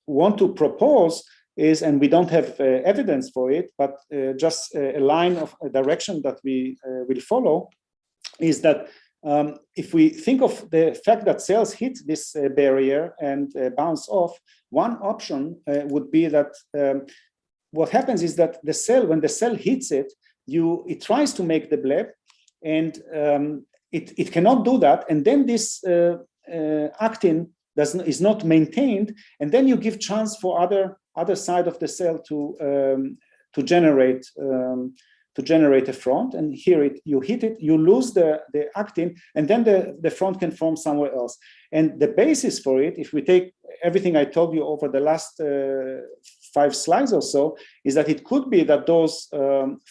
want to propose is, and we don't have evidence for it, but just a line of a direction that we will follow, is that if we think of the fact that cells hit this barrier and bounce off, one option would be that what happens is that when the cell hits it, it tries to make the bleb, and it cannot do that, and then this actin is not maintained, and then you give chance for other side of the cell to generate a front, and here you hit it, you lose the actin, and then the front can form somewhere else. And the basis for it, if we take everything I told you over the last 5 slides or so, is that it could be that those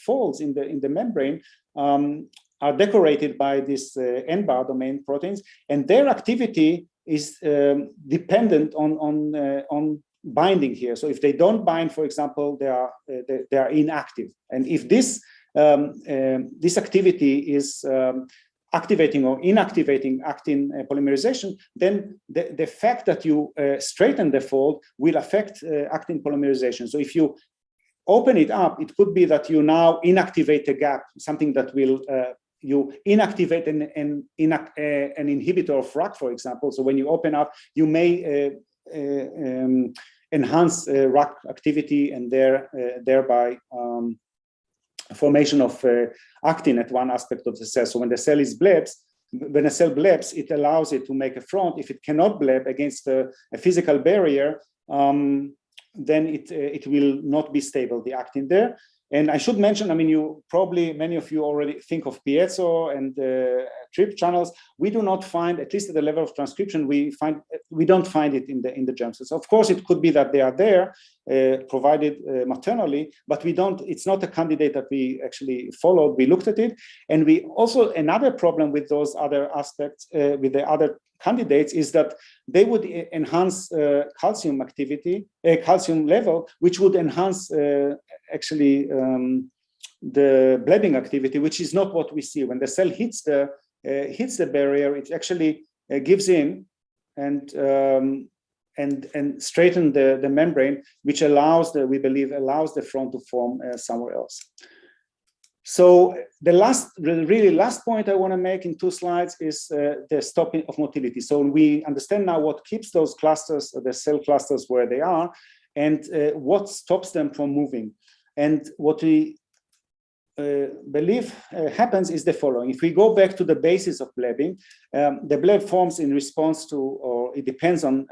folds in the membrane are decorated by this N-bar domain proteins, and their activity is dependent on binding here. So if they don't bind, for example, they are inactive. And if this activity is activating or inactivating actin polymerization, then the fact that you straighten the fold will affect actin polymerization. So if you open it up, it could be that you now inactivate a gap, something that will you inactivate an inhibitor of RAC, for example. So when you open up, you may enhance RAC activity and thereby formation of actin at one aspect of the cell. So when the cell when a cell blebs, it allows it to make a front. If it cannot bleb against a physical barrier, then it will not be stable, the actin there. And I should mention, I mean, many of you already think of piezo and trip channels. We do not find, at least at the level of transcription, we don't find it in the germ cells. Of course, it could be that they are there, provided maternally, but it's not a candidate that we actually followed. We looked at it, and we also, another problem with those other aspects, with the other candidates, is that they would enhance calcium activity, calcium level, which would enhance actually the blebbing activity, which is not what we see. When the cell hits the barrier, it actually gives in and straighten the membrane, which we believe allows the front to form somewhere else. So the really last point I want to make in 2 slides is the stopping of motility. So we understand now what keeps those clusters, the cell clusters, where they are, and what stops them from moving. And what we believe happens is the following. If we go back to the basis of blebbing, the bleb forms in response to, or it depends on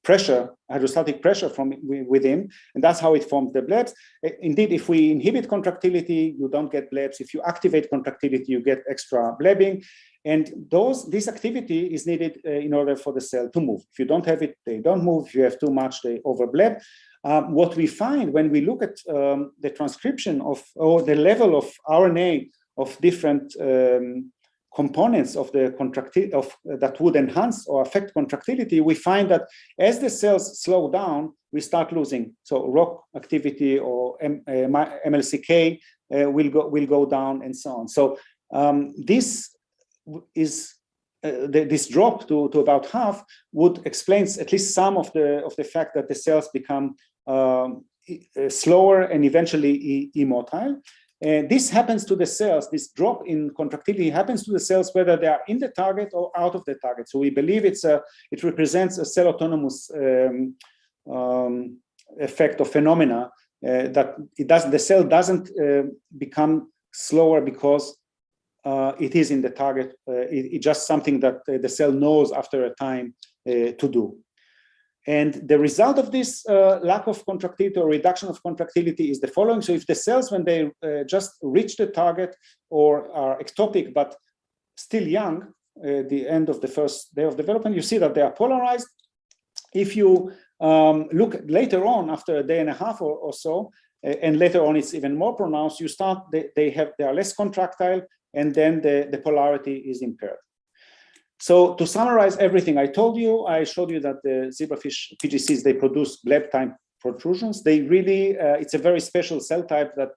pressure, hydrostatic pressure from within, and that's how it forms the blebs. Indeed, if we inhibit contractility, you don't get blebs. If you activate contractility, you get extra blebbing. And this activity is needed in order for the cell to move. If you don't have it, they don't move. If you have too much, they overbleb. What we find when we look at the transcription or the level of RNA of different components of the that would enhance or affect contractility, we find that as the cells slow down, we start losing. So ROC activity or MLCK will go down and so on. So this is this drop to about half would explain at least some of the fact that the cells become slower and eventually immotile. And this happens to the cells, this drop in contractility happens to the cells whether they are in the target or out of the target. So we believe it represents a cell autonomous effect or phenomena that the cell doesn't become slower because it is in the target. It's just something that the cell knows after a time to do. And the result of this lack of contractility or reduction of contractility is the following. So if the cells, when they just reach the target or are ectopic but still young, the end of the first day of development, you see that they are polarized. If you look later on, after a day and a half or so, and later on it's even more pronounced, you start, they are less contractile, and then the polarity is impaired. So to summarize everything I told you, I showed you that the zebrafish PGCs, they produce bleb-type protrusions. They really, it's a very special cell type that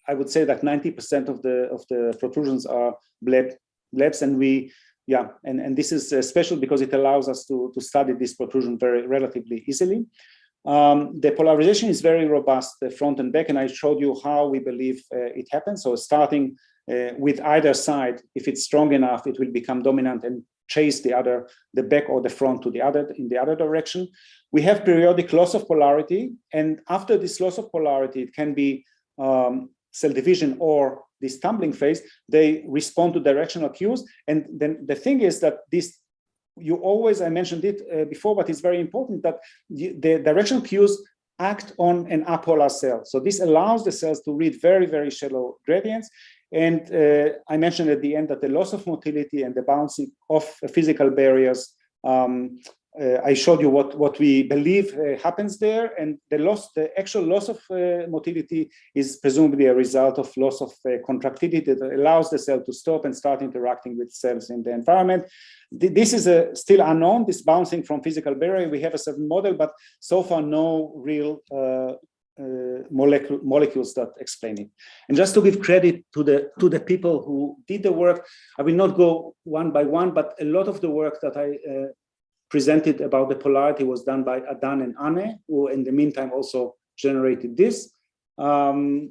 I would say that 90% of the protrusions are blebs, and this is special because it allows us to study this protrusion very relatively easily. The polarization is very robust, the front and back, and I showed you how we believe it happens. So starting with either side, if it's strong enough, it will become dominant and chase the back or the front in the other direction. We have periodic loss of polarity, and after this loss of polarity, it can be cell division or this tumbling phase. They respond to directional cues, and then the thing is that I mentioned it before, but it's very important that the directional cues act on an apolar cell. So this allows the cells to read very, very shallow gradients. And I mentioned at the end that the loss of motility and the bouncing of physical barriers, I showed you what we believe happens there, and the actual loss of motility is presumably a result of loss of contractility that allows the cell to stop and start interacting with cells in the environment. This is still unknown, this bouncing from physical barrier. We have a certain model, but so far no real molecules that explain it. And just to give credit to the people who did the work, I will not go one by one, but a lot of the work that I presented about the polarity was done by Adan and Anne, who in the meantime also generated this. The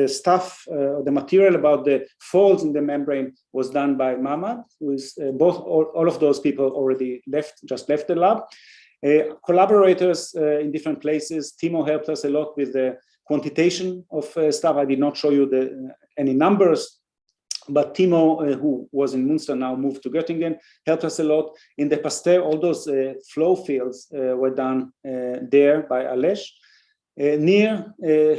stuff, the material about the folds in the membrane was done by Mamad, who is all of those people already just left the lab. Collaborators in different places. Timo helped us a lot with the quantitation of stuff. I did not show you any numbers, but Timo, who was in Münster, now moved to Göttingen, helped us a lot. In the Pasteur, all those flow fields were done there by Alesh. Nir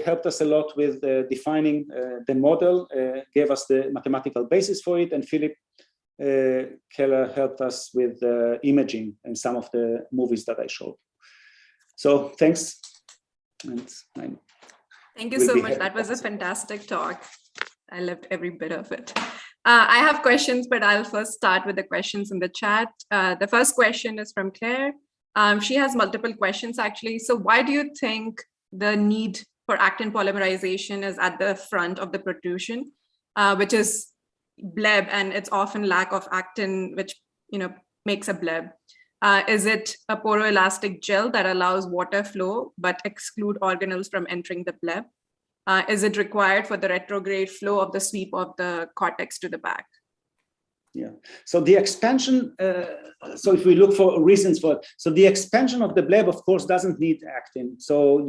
helped us a lot with defining the model, gave us the mathematical basis for it, and Philip Keller helped us with imaging and some of the movies that I showed. So thanks. Thank you so much. That was a fantastic talk. I loved every bit of it. I have questions, but I'll first start with the questions in the chat. The first question is from Claire. She has multiple questions, actually. So why do you think the need for actin polymerization is at the front of the protrusion, which is bleb, and it's often lack of actin, which makes a bleb? Is it a poroelastic gel that allows water flow but exclude organelles from entering the bleb? Is it required for the retrograde flow of the sweep of the cortex to the back? Yeah. So the expansion. So if we look for reasons for it, so the expansion of the bleb, of course, doesn't need actin. So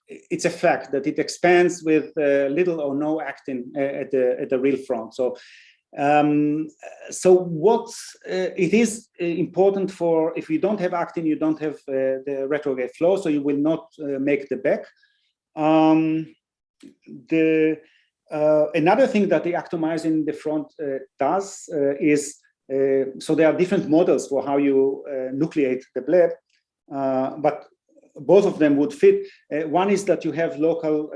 it's a fact that it expands with little or no actin at the real front. So what it is important for, if you don't have actin, you don't have the retrograde flow, so you will not make the back. another thing that the actomyosin in the front does is, so there are different models for how you nucleate the bleb, but both of them would fit. One is that you have local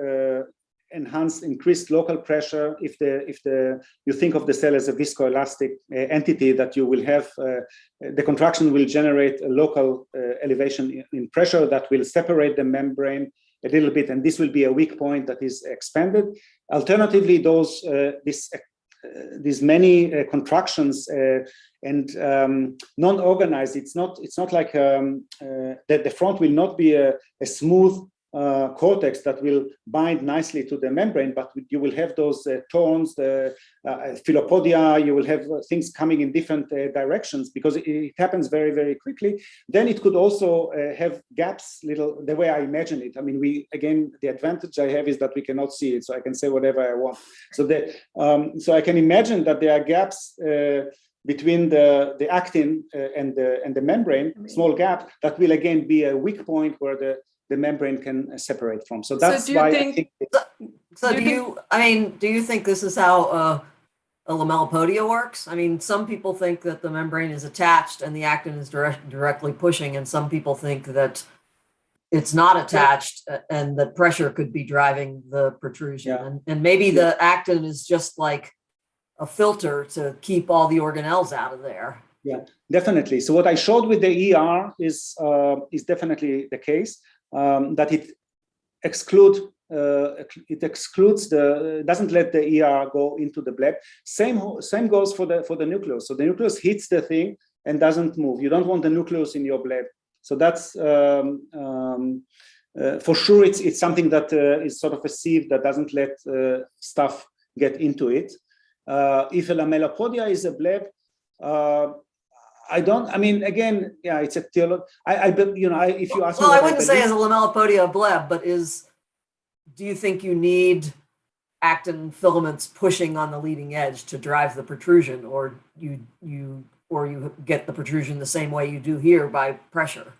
enhanced, increased local pressure. If you think of the cell as a viscoelastic entity, that you will have the contraction will generate a local elevation in pressure that will separate the membrane a little bit, and this will be a weak point that is expanded. Alternatively, these many contractions and non-organized. It's not like that the front will not be a smooth cortex that will bind nicely to the membrane, but you will have those tones, the philopodia. You will have things coming in different directions because it happens very, very quickly. Then it could also have gaps, little, the way I imagine it. I mean, the advantage I have is that we cannot see it, so I can say whatever I want. So so I can imagine that there are gaps between the actin and the membrane, small gap that will again be a weak point where the membrane can separate from. So that's why I think. Do you think this is how a lamellipodia works? I mean, some people think that the membrane is attached and the actin is directly pushing, and some people think that it's not attached and that pressure could be driving the protrusion. Yeah. And maybe the actin is just like a filter to keep all the organelles out of there. Yeah, definitely. So what I showed with the ER is definitely the case. That it excludes doesn't let the ER go into the bleb. Same goes for the nucleus. So the nucleus hits the thing and doesn't move. You don't want the nucleus in your bleb. So that's for sure. It's something that is sort of a sieve that doesn't let stuff get into it. If a lamellipodia is a bleb, again, yeah, it's a theology. If you ask me, I wouldn't say as a lamellipodia a bleb, but do you think you need actin filaments pushing on the leading edge to drive the protrusion, or you get the protrusion the same way you do here by pressure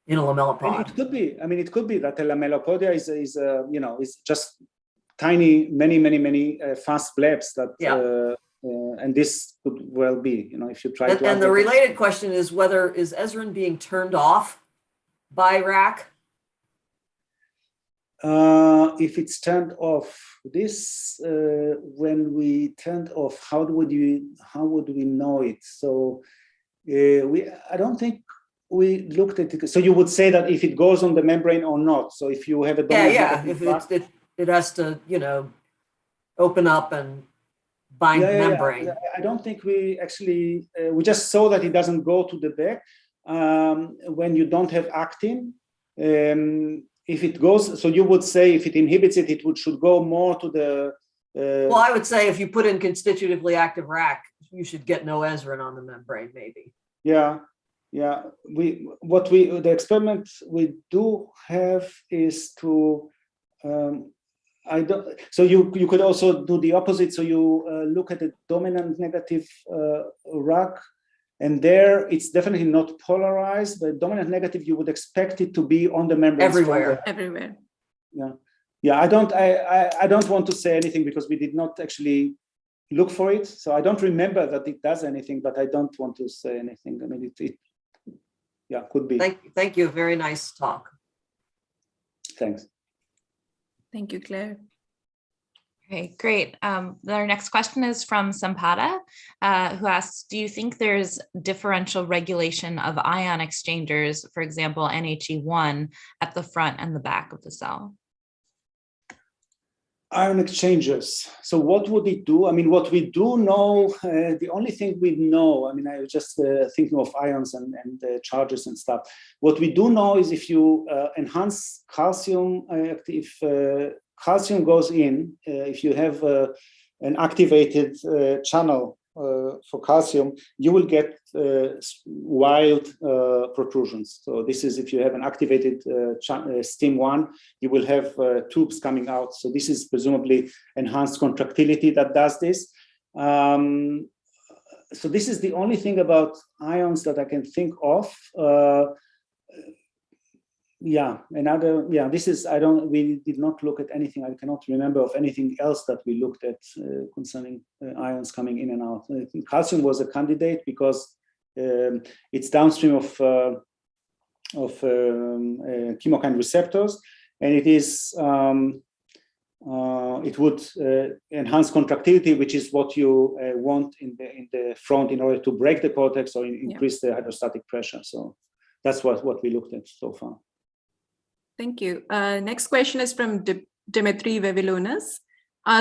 in a lamellipod? It could be. I mean, it could be that a lamellipodia is just tiny, many fast blebs that. Yeah. And this could well be, if you try to. And the related question is whether is Ezrin being turned off by RAC? If it's turned off, when we turned off, how would we know it? So I don't think we looked at it. So you would say that if it goes on the membrane or not. So if you have a if it has to open up and bind membrane. Yeah. I don't think we actually, we just saw that it doesn't go to the back when you don't have actin. If it goes, so you would say if it inhibits it, should go more to the. Well, I would say if you put in constitutively active RAC, you should get no Ezrin on the membrane, maybe. Yeah. The experiment we do have is to. So you could also do the opposite. So you look at the dominant negative RAC, and there it's definitely not polarized. But dominant negative, you would expect it to be on the membrane everywhere. Yeah. I don't want to say anything because we did not actually look for it. So I don't remember that it does anything, but I don't want to say anything. I mean, it could be. Thank you. Very nice talk. Thanks. Thank you, Claire. Okay, great. Our next question is from Sampada, who asks, do you think there's differential regulation of ion exchangers, for example, NHE1, at the front and the back of the cell? Ion exchangers. So what would it do? I mean, what we do know, the only thing we know, I mean, I was just thinking of ions and charges and stuff. What we do know is if you enhance calcium, if calcium goes in, if you have an activated channel for calcium, you will get wild protrusions. So this is if you have an activated STIM1, you will have tubes coming out. So this is presumably enhanced contractility that does this. So this is the only thing about ions that I can think of. this is, we did not look at anything. I cannot remember of anything else that we looked at concerning ions coming in and out. I think calcium was a candidate because it's downstream of chemokine receptors, and it is it would enhance contractility, which is what you want in the front in order to break the cortex or increase the hydrostatic pressure. So that's what we looked at so far. Thank you. Next question is from Dimitri Vavilonis.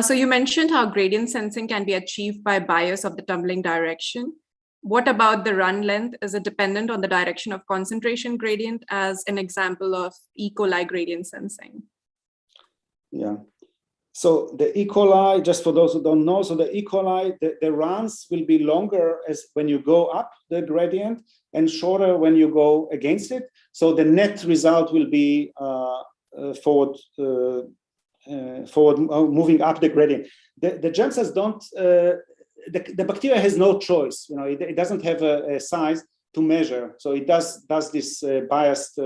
So you mentioned how gradient sensing can be achieved by bias of the tumbling direction. What about the run length? Is it dependent on the direction of concentration gradient as an example of E. coli gradient sensing? Yeah. So the E. coli, just for those who don't know, so the E. coli, the runs will be longer as when you go up the gradient and shorter when you go against it. So the net result will be forward moving up the gradient. The germ cells don't, the bacteria has no choice. You know, it doesn't have a size to measure, so it does this biased.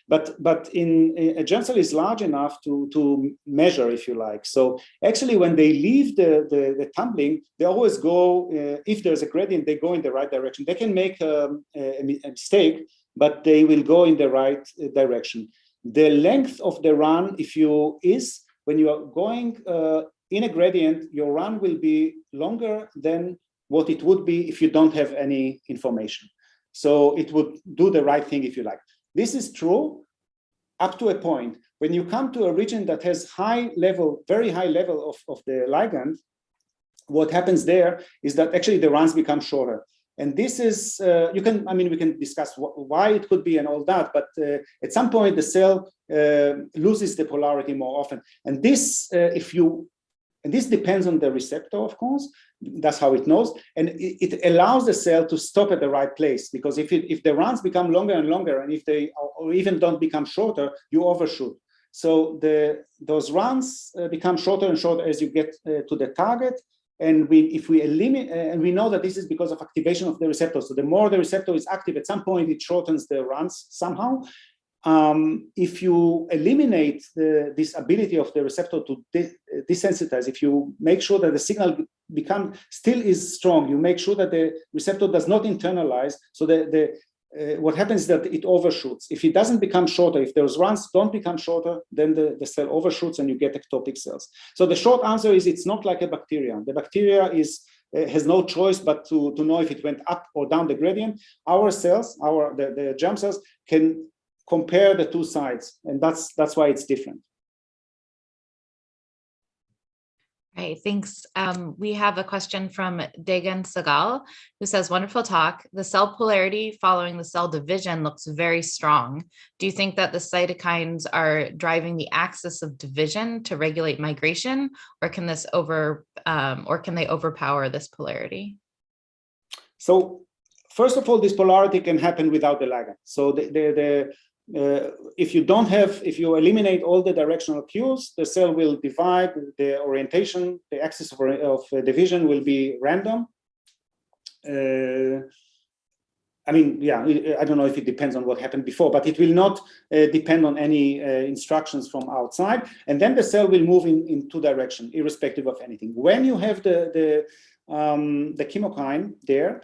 But a germ cell is large enough to measure, if you like. So actually, when they leave the tumbling, they always go. If there's a gradient, they go in the right direction. They can make a mistake, but they will go in the right direction. The length of the run, when you are going in a gradient, your run will be longer than what it would be if you don't have any information. So it would do the right thing, if you like. This is true up to a point. When you come to a region that has very high level of the ligand, what happens there is that actually the runs become shorter. And this is, we can discuss why it could be and all that, but at some point the cell loses the polarity more often. And this, this depends on the receptor, of course. That's how it knows, and it allows the cell to stop at the right place. Because if the runs become longer and longer, and if they or even don't become shorter, you overshoot. So those runs become shorter and shorter as you get to the target. And if we eliminate, and we know that this is because of activation of the receptor. So the more the receptor is active, at some point it shortens the runs somehow. If you eliminate this ability of the receptor to desensitize, if you make sure that the signal still is strong, you make sure that the receptor does not internalize, so what happens is that it overshoots. If it doesn't become shorter, if those runs don't become shorter, then the cell overshoots and you get ectopic cells. So the short answer is it's not like a bacteria. The bacteria has no choice but to know if it went up or down the gradient. Our cells, the germ cells, can compare the two sides, and that's why it's different. Right, thanks. We have a question from Degan Sagal, who says, wonderful talk. The cell polarity following the cell division looks very strong. Do you think that the cytokines are driving the axis of division to regulate migration, or can they overpower this polarity? So first of all, this polarity can happen without the ligand. So if you eliminate all the directional cues, the cell will divide. The orientation, the axis of division will be random. I don't know if it depends on what happened before, but it will not depend on any instructions from outside. And then the cell will move in two directions, irrespective of anything. When you have the chemokine there,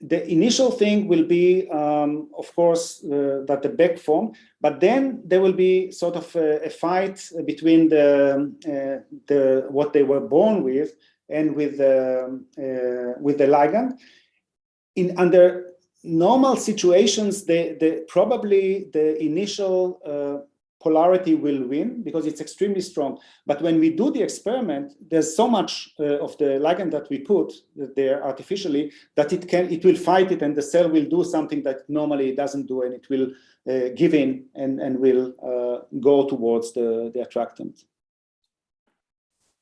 the initial thing will be, of course, that the back form, but then there will be sort of a fight between what they were born with and with the ligand. Under normal situations, probably the initial polarity will win because it's extremely strong. But when we do the experiment, there's so much of the ligand that we put there artificially that it will fight it, and the cell will do something that normally it doesn't do, and it will give in and will go towards the attractant.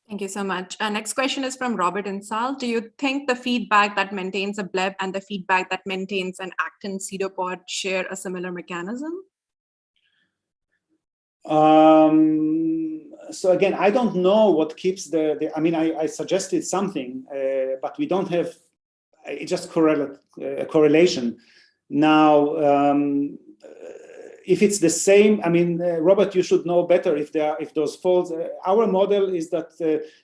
Thank you so much. Next question is from Robert Insal. Do you think the feedback that maintains a bleb and the feedback that maintains an actin pseudopod share a similar mechanism? So again, I don't know what keeps I suggested something, but we don't have, it's just correlation. Now, if it's the same, I mean, Robert, you should know better if those folds. Our model is that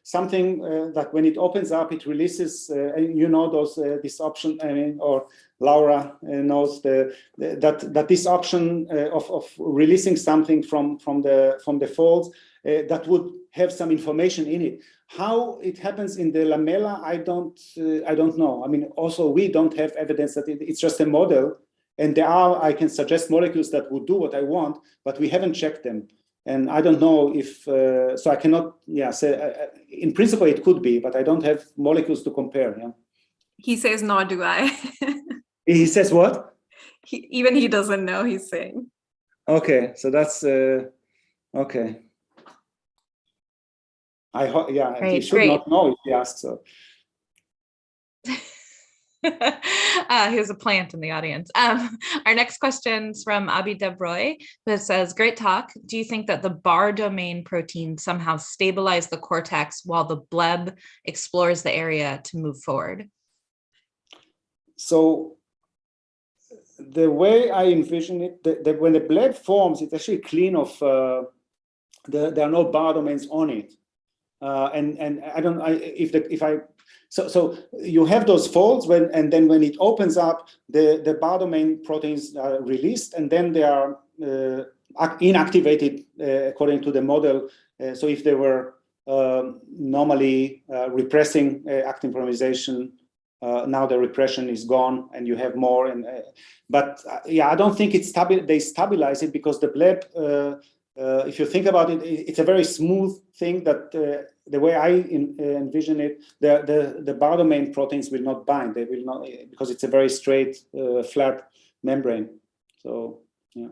something that when it opens up, it releases. You know this option. I mean, or Laura knows that this option of releasing something from the folds that would have some information in it. How it happens in the lamella, I don't know. I mean, also we don't have evidence that it's just a model. And I can suggest molecules that would do what I want, but we haven't checked them. And I don't know if, so I cannot, say, in principle it could be, but I don't have molecules to compare. Yeah. He says, nor do I. He says what? Even he doesn't know, he's saying. Okay, so that's, okay. I hope, yeah, Great, he should not know if he asks so. Here's a plant in the audience. Our next question's from Abi Debroy, that says, great talk. Do you think that the bar domain protein somehow stabilize the cortex while the bleb explores the area to move forward? So the way I envision it, when the bleb forms, it's actually clean of, there are no bar domains on it. And I don't, so you have those folds and then when it opens up, the bar domain proteins are released and then they are inactivated according to the model. So if they were normally repressing actin polymerization, now the repression is gone and you have more. But I don't think they stabilize it because the bleb, if you think about it, it's a very smooth thing that the way I envision it, the bar domain proteins will not bind. They will not, because it's a very straight, flat membrane. So, yeah.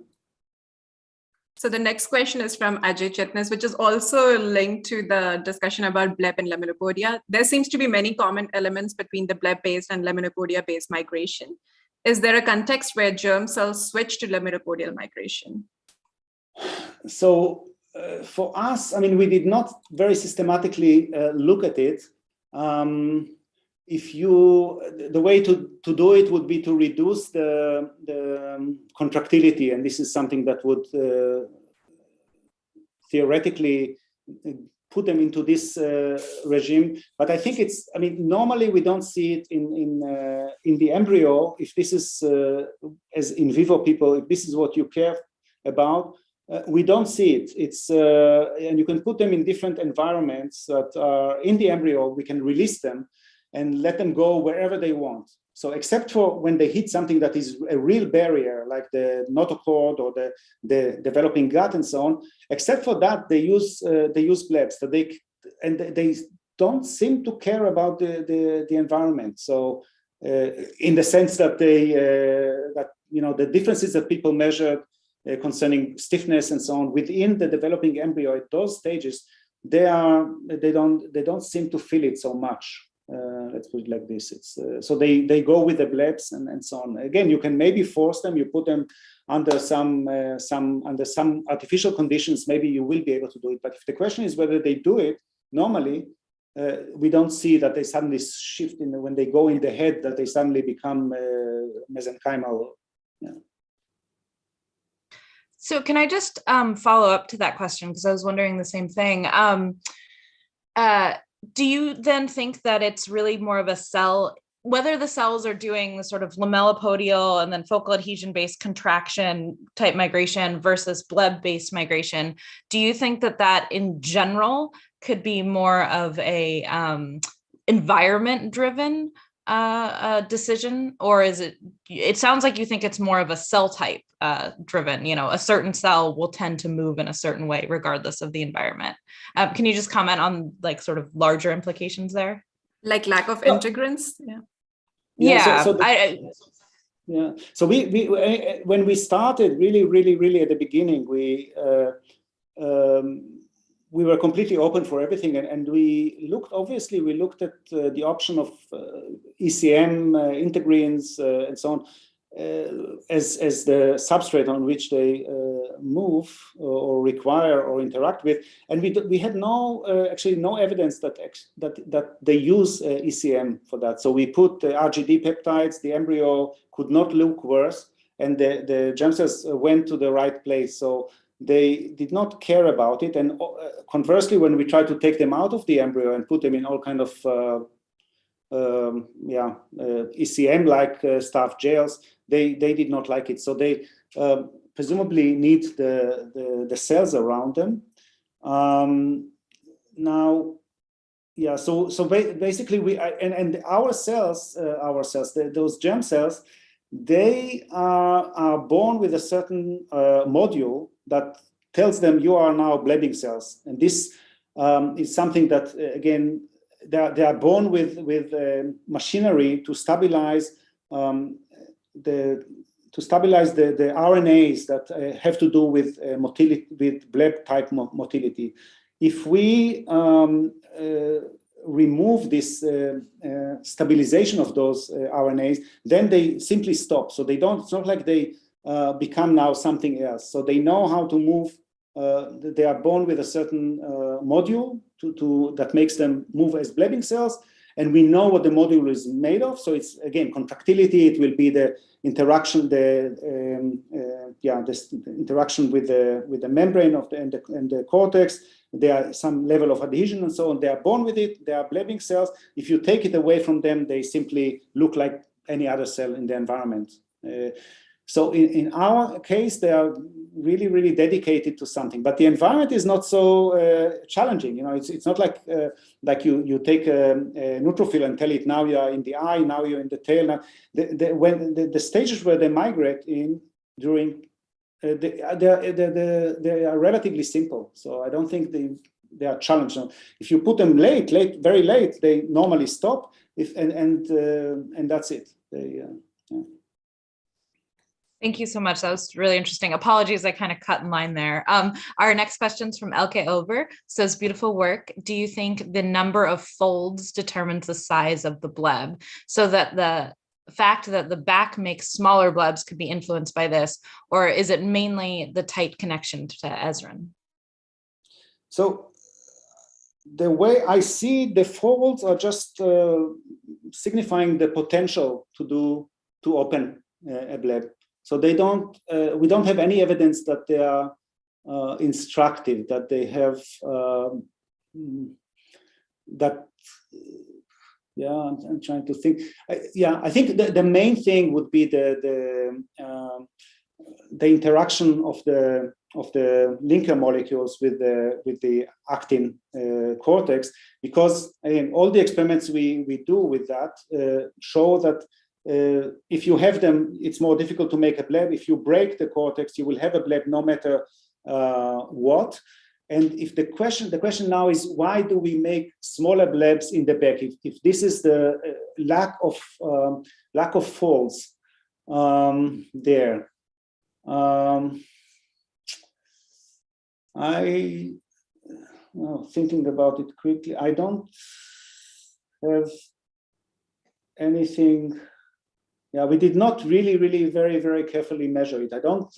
So the next question is from Ajay Chetnis, which is also linked to the discussion about bleb and laminopodia. There seems to be many common elements between the bleb-based and laminopodia-based migration. Is there a context where germ cells switch to laminopodial migration? So for us, I mean, we did not very systematically look at it. The way to do it would be to reduce the contractility, and this is something that would theoretically put them into this regime. But I think normally we don't see it in the embryo. If this is as in vivo people, if this is what you care about, we don't see it. It's and you can put them in different environments that are in the embryo. We can release them and let them go wherever they want. So except for when they hit something that is a real barrier, like the notochord or the developing gut and so on, except for that, they use blebs. So they don't seem to care about the environment. So in the sense that the differences that people measured concerning stiffness and so on within the developing embryo at those stages, they don't seem to feel it so much. Let's put it like this. It's so they go with the blebs and so on. Again, you can maybe force them. You put them under some artificial conditions. Maybe you will be able to do it. But if the question is whether they do it normally, we don't see that they suddenly shift when they go in the head, that they suddenly become mesenchymal. Yeah. So can I just follow up to that question, because I was wondering the same thing. Do you then think that it's really more of a cell, whether the cells are doing the sort of lamellopodial and then focal adhesion-based contraction type migration versus bleb-based migration, do you think that in general could be more of a environment-driven decision, or is it sounds like you think it's more of a cell type driven, a certain cell will tend to move in a certain way regardless of the environment. Can you just comment on like sort of larger implications there? Like lack of integrants? Yeah. So we when we started really at the beginning, we were completely open for everything, and we looked at the option of ECM integrins and so on as the substrate on which they move or require or interact with, and we had actually no evidence that they use ECM for that. So we put RGD peptides. The embryo could not look worse, and the germ cells went to the right place. So they did not care about it. And conversely, when we tried to take them out of the embryo and put them in all kind of ECM-like stuff gels, they did not like it. So they presumably need the cells around them. Now, yeah. So basically, our cells, those germ cells, they are born with a certain module that tells them you are now blebbing cells, and this is something that again they are born with machinery to stabilize the RNAs that have to do with motility, with bleb type motility. If we remove this stabilization of those RNAs, then they simply stop. So they don't. It's not like they become now something else. So they know how to move. They are born with a certain module that makes them move as blebbing cells, and we know what the module is made of. So it's again contractility. It will be the interaction, this interaction with the membrane of and the cortex. There are some level of adhesion and so on. They are born with it. They are blebbing cells. If you take it away from them, they simply look like any other cell in the environment. So in our case, they are really, really dedicated to something. But the environment is not so challenging. You know, it's not like you take a neutrophil and tell it now you are in the eye, now you're in the tail. Now, when the stages where they migrate in during they are relatively simple. So I don't think they are challenged. If you put them very late, they normally stop. And that's it. Thank you so much. That was really interesting. Apologies, I kind of cut in line there. Our next question is from Elke Over. Says, beautiful work. Do you think the number of folds determines the size of the bleb? So that the fact that the back makes smaller blebs could be influenced by this, or is it mainly the tight connection to Ezrin? So the way I see the folds are just signifying the potential to open a bleb. So they don't. We don't have any evidence that they are instructive. That they have that. Yeah, I'm trying to think. I think the main thing would be the interaction of the linker molecules with the actin cortex, because again, all the experiments we do with that show that. If you have them, it's more difficult to make a bleb. If you break the cortex, you will have a bleb no matter what. And if the question now is, why do we make smaller blebs in the back? If this is the lack of folds there, thinking about it quickly, I don't have anything. Yeah, we did not really very, very carefully measure it. I don't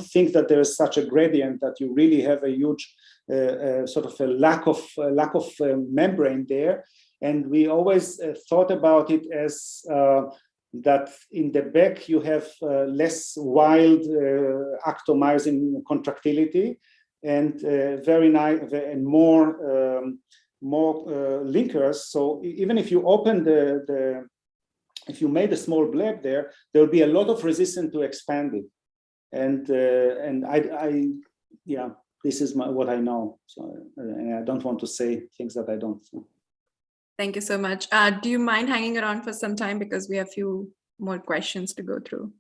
think that there is such a gradient that you really have a huge sort of a lack of membrane there. And we always thought about it as that in the back you have less wild actomyosin contractility and very nice and more linkers. So even if you open if you made a small bleb there will be a lot of resistance to expand it, and this is what I know. So and I don't want to say things that I don't. So. Thank you so much. Do you mind hanging around for some time, because we have a few more questions to go through?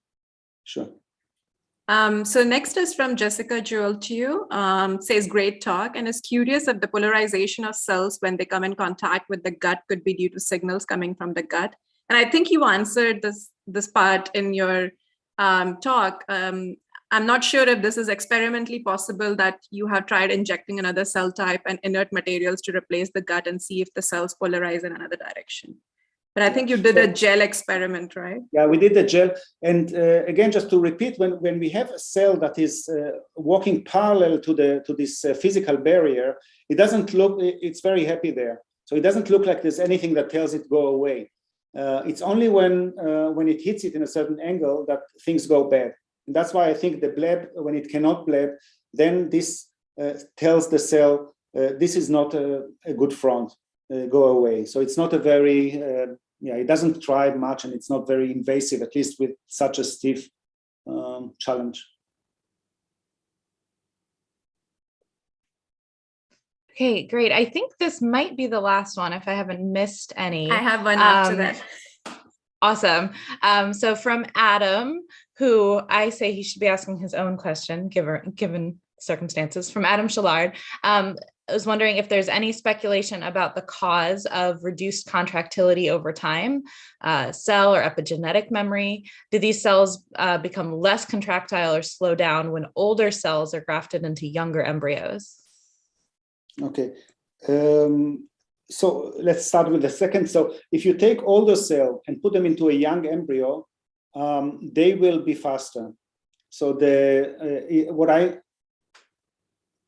Sure. So next is from Jessica Jewel Teo, says great talk, and is curious if the polarization of cells when they come in contact with the gut could be due to signals coming from the gut. And I think you answered this part in your talk. I'm not sure if this is experimentally possible, that you have tried injecting another cell type and inert materials to replace the gut and see if the cells polarize in another direction. But I think you did a gel experiment, right? Yeah, we did the gel. And again, just to repeat, when we have a cell that is walking parallel to this physical barrier, it doesn't look, it's very happy there. So it doesn't look like there's anything that tells it go away. It's only when it hits it in a certain angle that things go bad. And that's why I think the bleb, when it cannot bleb, then this tells the cell, this is not a good front, go away. So it's not a very, it doesn't thrive much, and it's not very invasive, at least with such a stiff challenge. Okay, great. I think this might be the last one if I haven't missed any. I have one after that. Awesome. So from Adam, who I say he should be asking his own question, given circumstances, from Adam Shillard. I was wondering if there's any speculation about the cause of reduced contractility over time, cell or epigenetic memory. Do these cells become less contractile or slow down when older cells are grafted into younger embryos? Okay. So let's start with the second. So if you take older cell and put them into a young embryo, they will be faster. So what I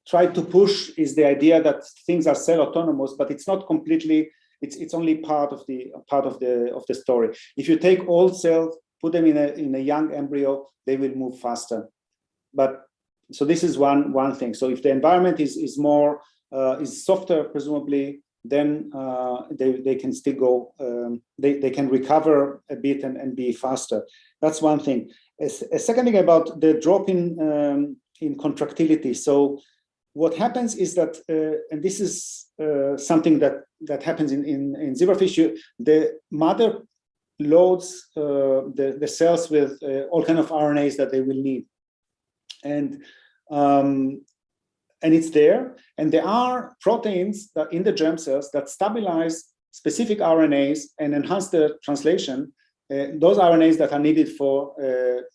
try to push is the idea that things are cell autonomous, but it's not completely. It's only part of the story. If you take old cells, put them in a young embryo, they will move faster. But so this is one thing. So if the environment is more is softer, presumably, then they can still go. They can recover a bit and be faster. That's one thing. A second thing about the drop in contractility. So what happens is that, and this is something that happens in zebrafish. The mother loads the cells with all kind of RNAs that they will need, and it's there. And there are proteins that in the germ cells that stabilize specific RNAs and enhance the translation. Those RNAs that are needed for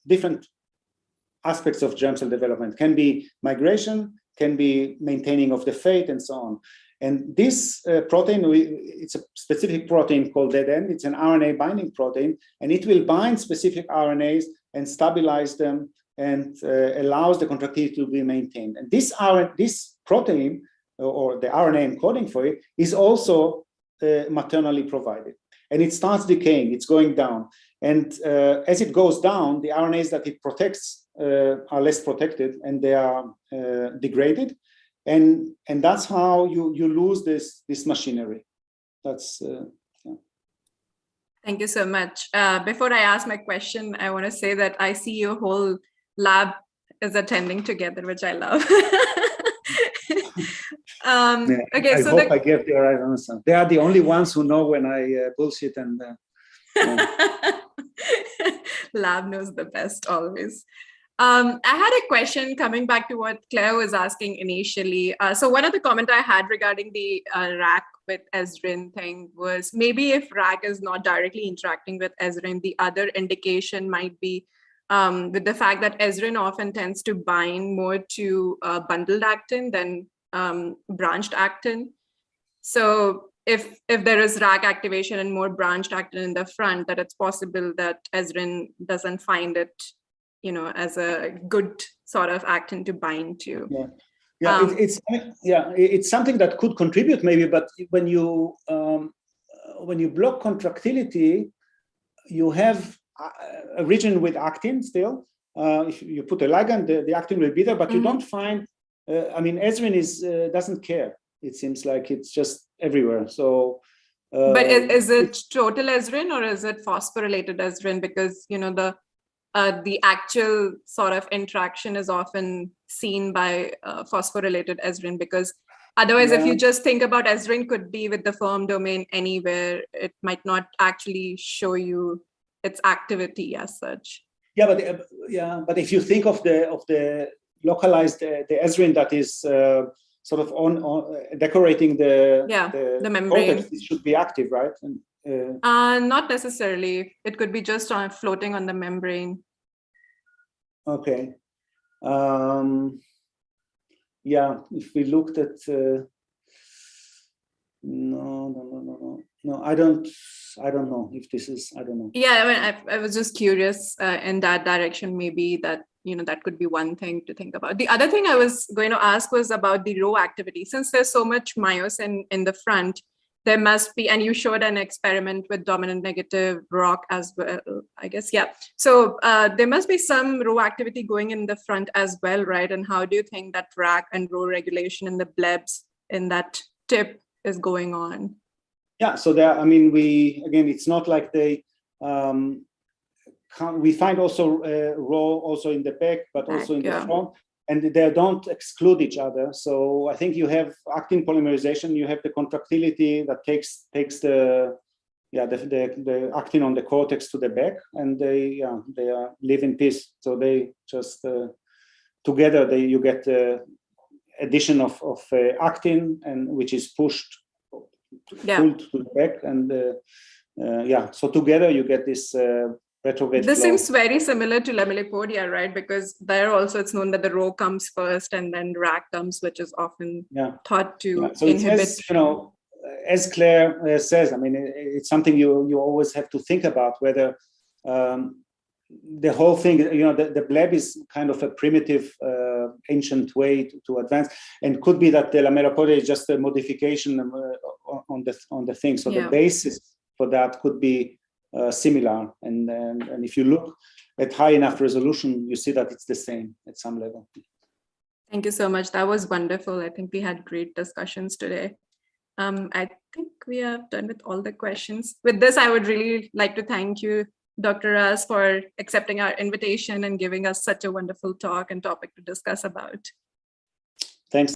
different aspects of germ cell development, can be migration, can be maintaining of the fate, and so on. And this protein, it's a specific protein called dead end. It's an RNA binding protein, and it will bind specific RNAs and stabilize them, and allows the contractility to be maintained. And this protein, or the RNA encoding for it, is also maternally provided. And it starts decaying, it's going down. And as it goes down, the RNAs that it protects are less protected, and they are degraded. And that's how you lose this machinery. That's yeah. Thank you so much. Before I ask my question, I want to say that I see your whole lab is attending together, which I love. Okay, I so hope I gave the right answer. They are the only ones who know when I bullshit, and lab knows the best always. I had a question coming back to what Claire was asking initially. So one of the comment I had regarding the RAC with Ezrin thing was, maybe if RAC is not directly interacting with Ezrin, the other indication might be with the fact that Ezrin often tends to bind more to bundled actin than branched actin. So if there is RAC activation and more branched actin in the front, that it's possible that Ezrin doesn't find it, as a good sort of actin to bind to. It's something that could contribute maybe, but when you block contractility, you have a region with actin still. If you put a ligand, the actin will be there, but you don't find. Ezrin doesn't care. It seems like it's just everywhere. So, but is it total Ezrin, or is it phosphorylated Ezrin? Because the actual sort of interaction is often seen by phosphorylated Ezrin, because otherwise, if you just think about Ezrin could be with the firm domain anywhere, it might not actually show you its activity as such. But if you think of the localized the Ezrin that is sort of on decorating the membrane, cortex, it should be active, right? Not necessarily. It could be just floating on the membrane. Okay. If we looked at no, I don't know if this is, I don't know. I was just curious in that direction, maybe that that could be one thing to think about. The other thing I was going to ask was about the Rho activity. Since there's so much myosin in the front, there must be, and you showed an experiment with dominant negative rock as well, I guess, yeah. So there must be some row activity going in the front as well, right? And how do you think that rack and row regulation in the blebs in that tip is going on? Yeah, so there, I mean, it's not like they, we find also row also in the back, but also in the front. And they don't exclude each other. So I think you have actin polymerization, you have the contractility that takes the actin on the cortex to the back, and they live in peace. So they just together you get addition of actin, and which is pulled to the back, and so together you get this retrograde this flow. seems very similar to lamellipodia, right? Because there also it's known that the row comes first and then rack comes, which is often thought to So inhibit. It's as Claire says, I mean, it's something you always have to think about, whether the whole thing, the bleb is kind of a primitive, ancient way to advance, and could be that the lamellipodia is just a modification on the thing. So the basis for that could be similar, and if you look at high enough resolution, you see that it's the same at some level. Thank you so much. That was wonderful. I think we had great discussions today. I think we are done with all the questions. With this, I would really like to thank you, Dr. Raz, for accepting our invitation and giving us such a wonderful talk and topic to discuss about.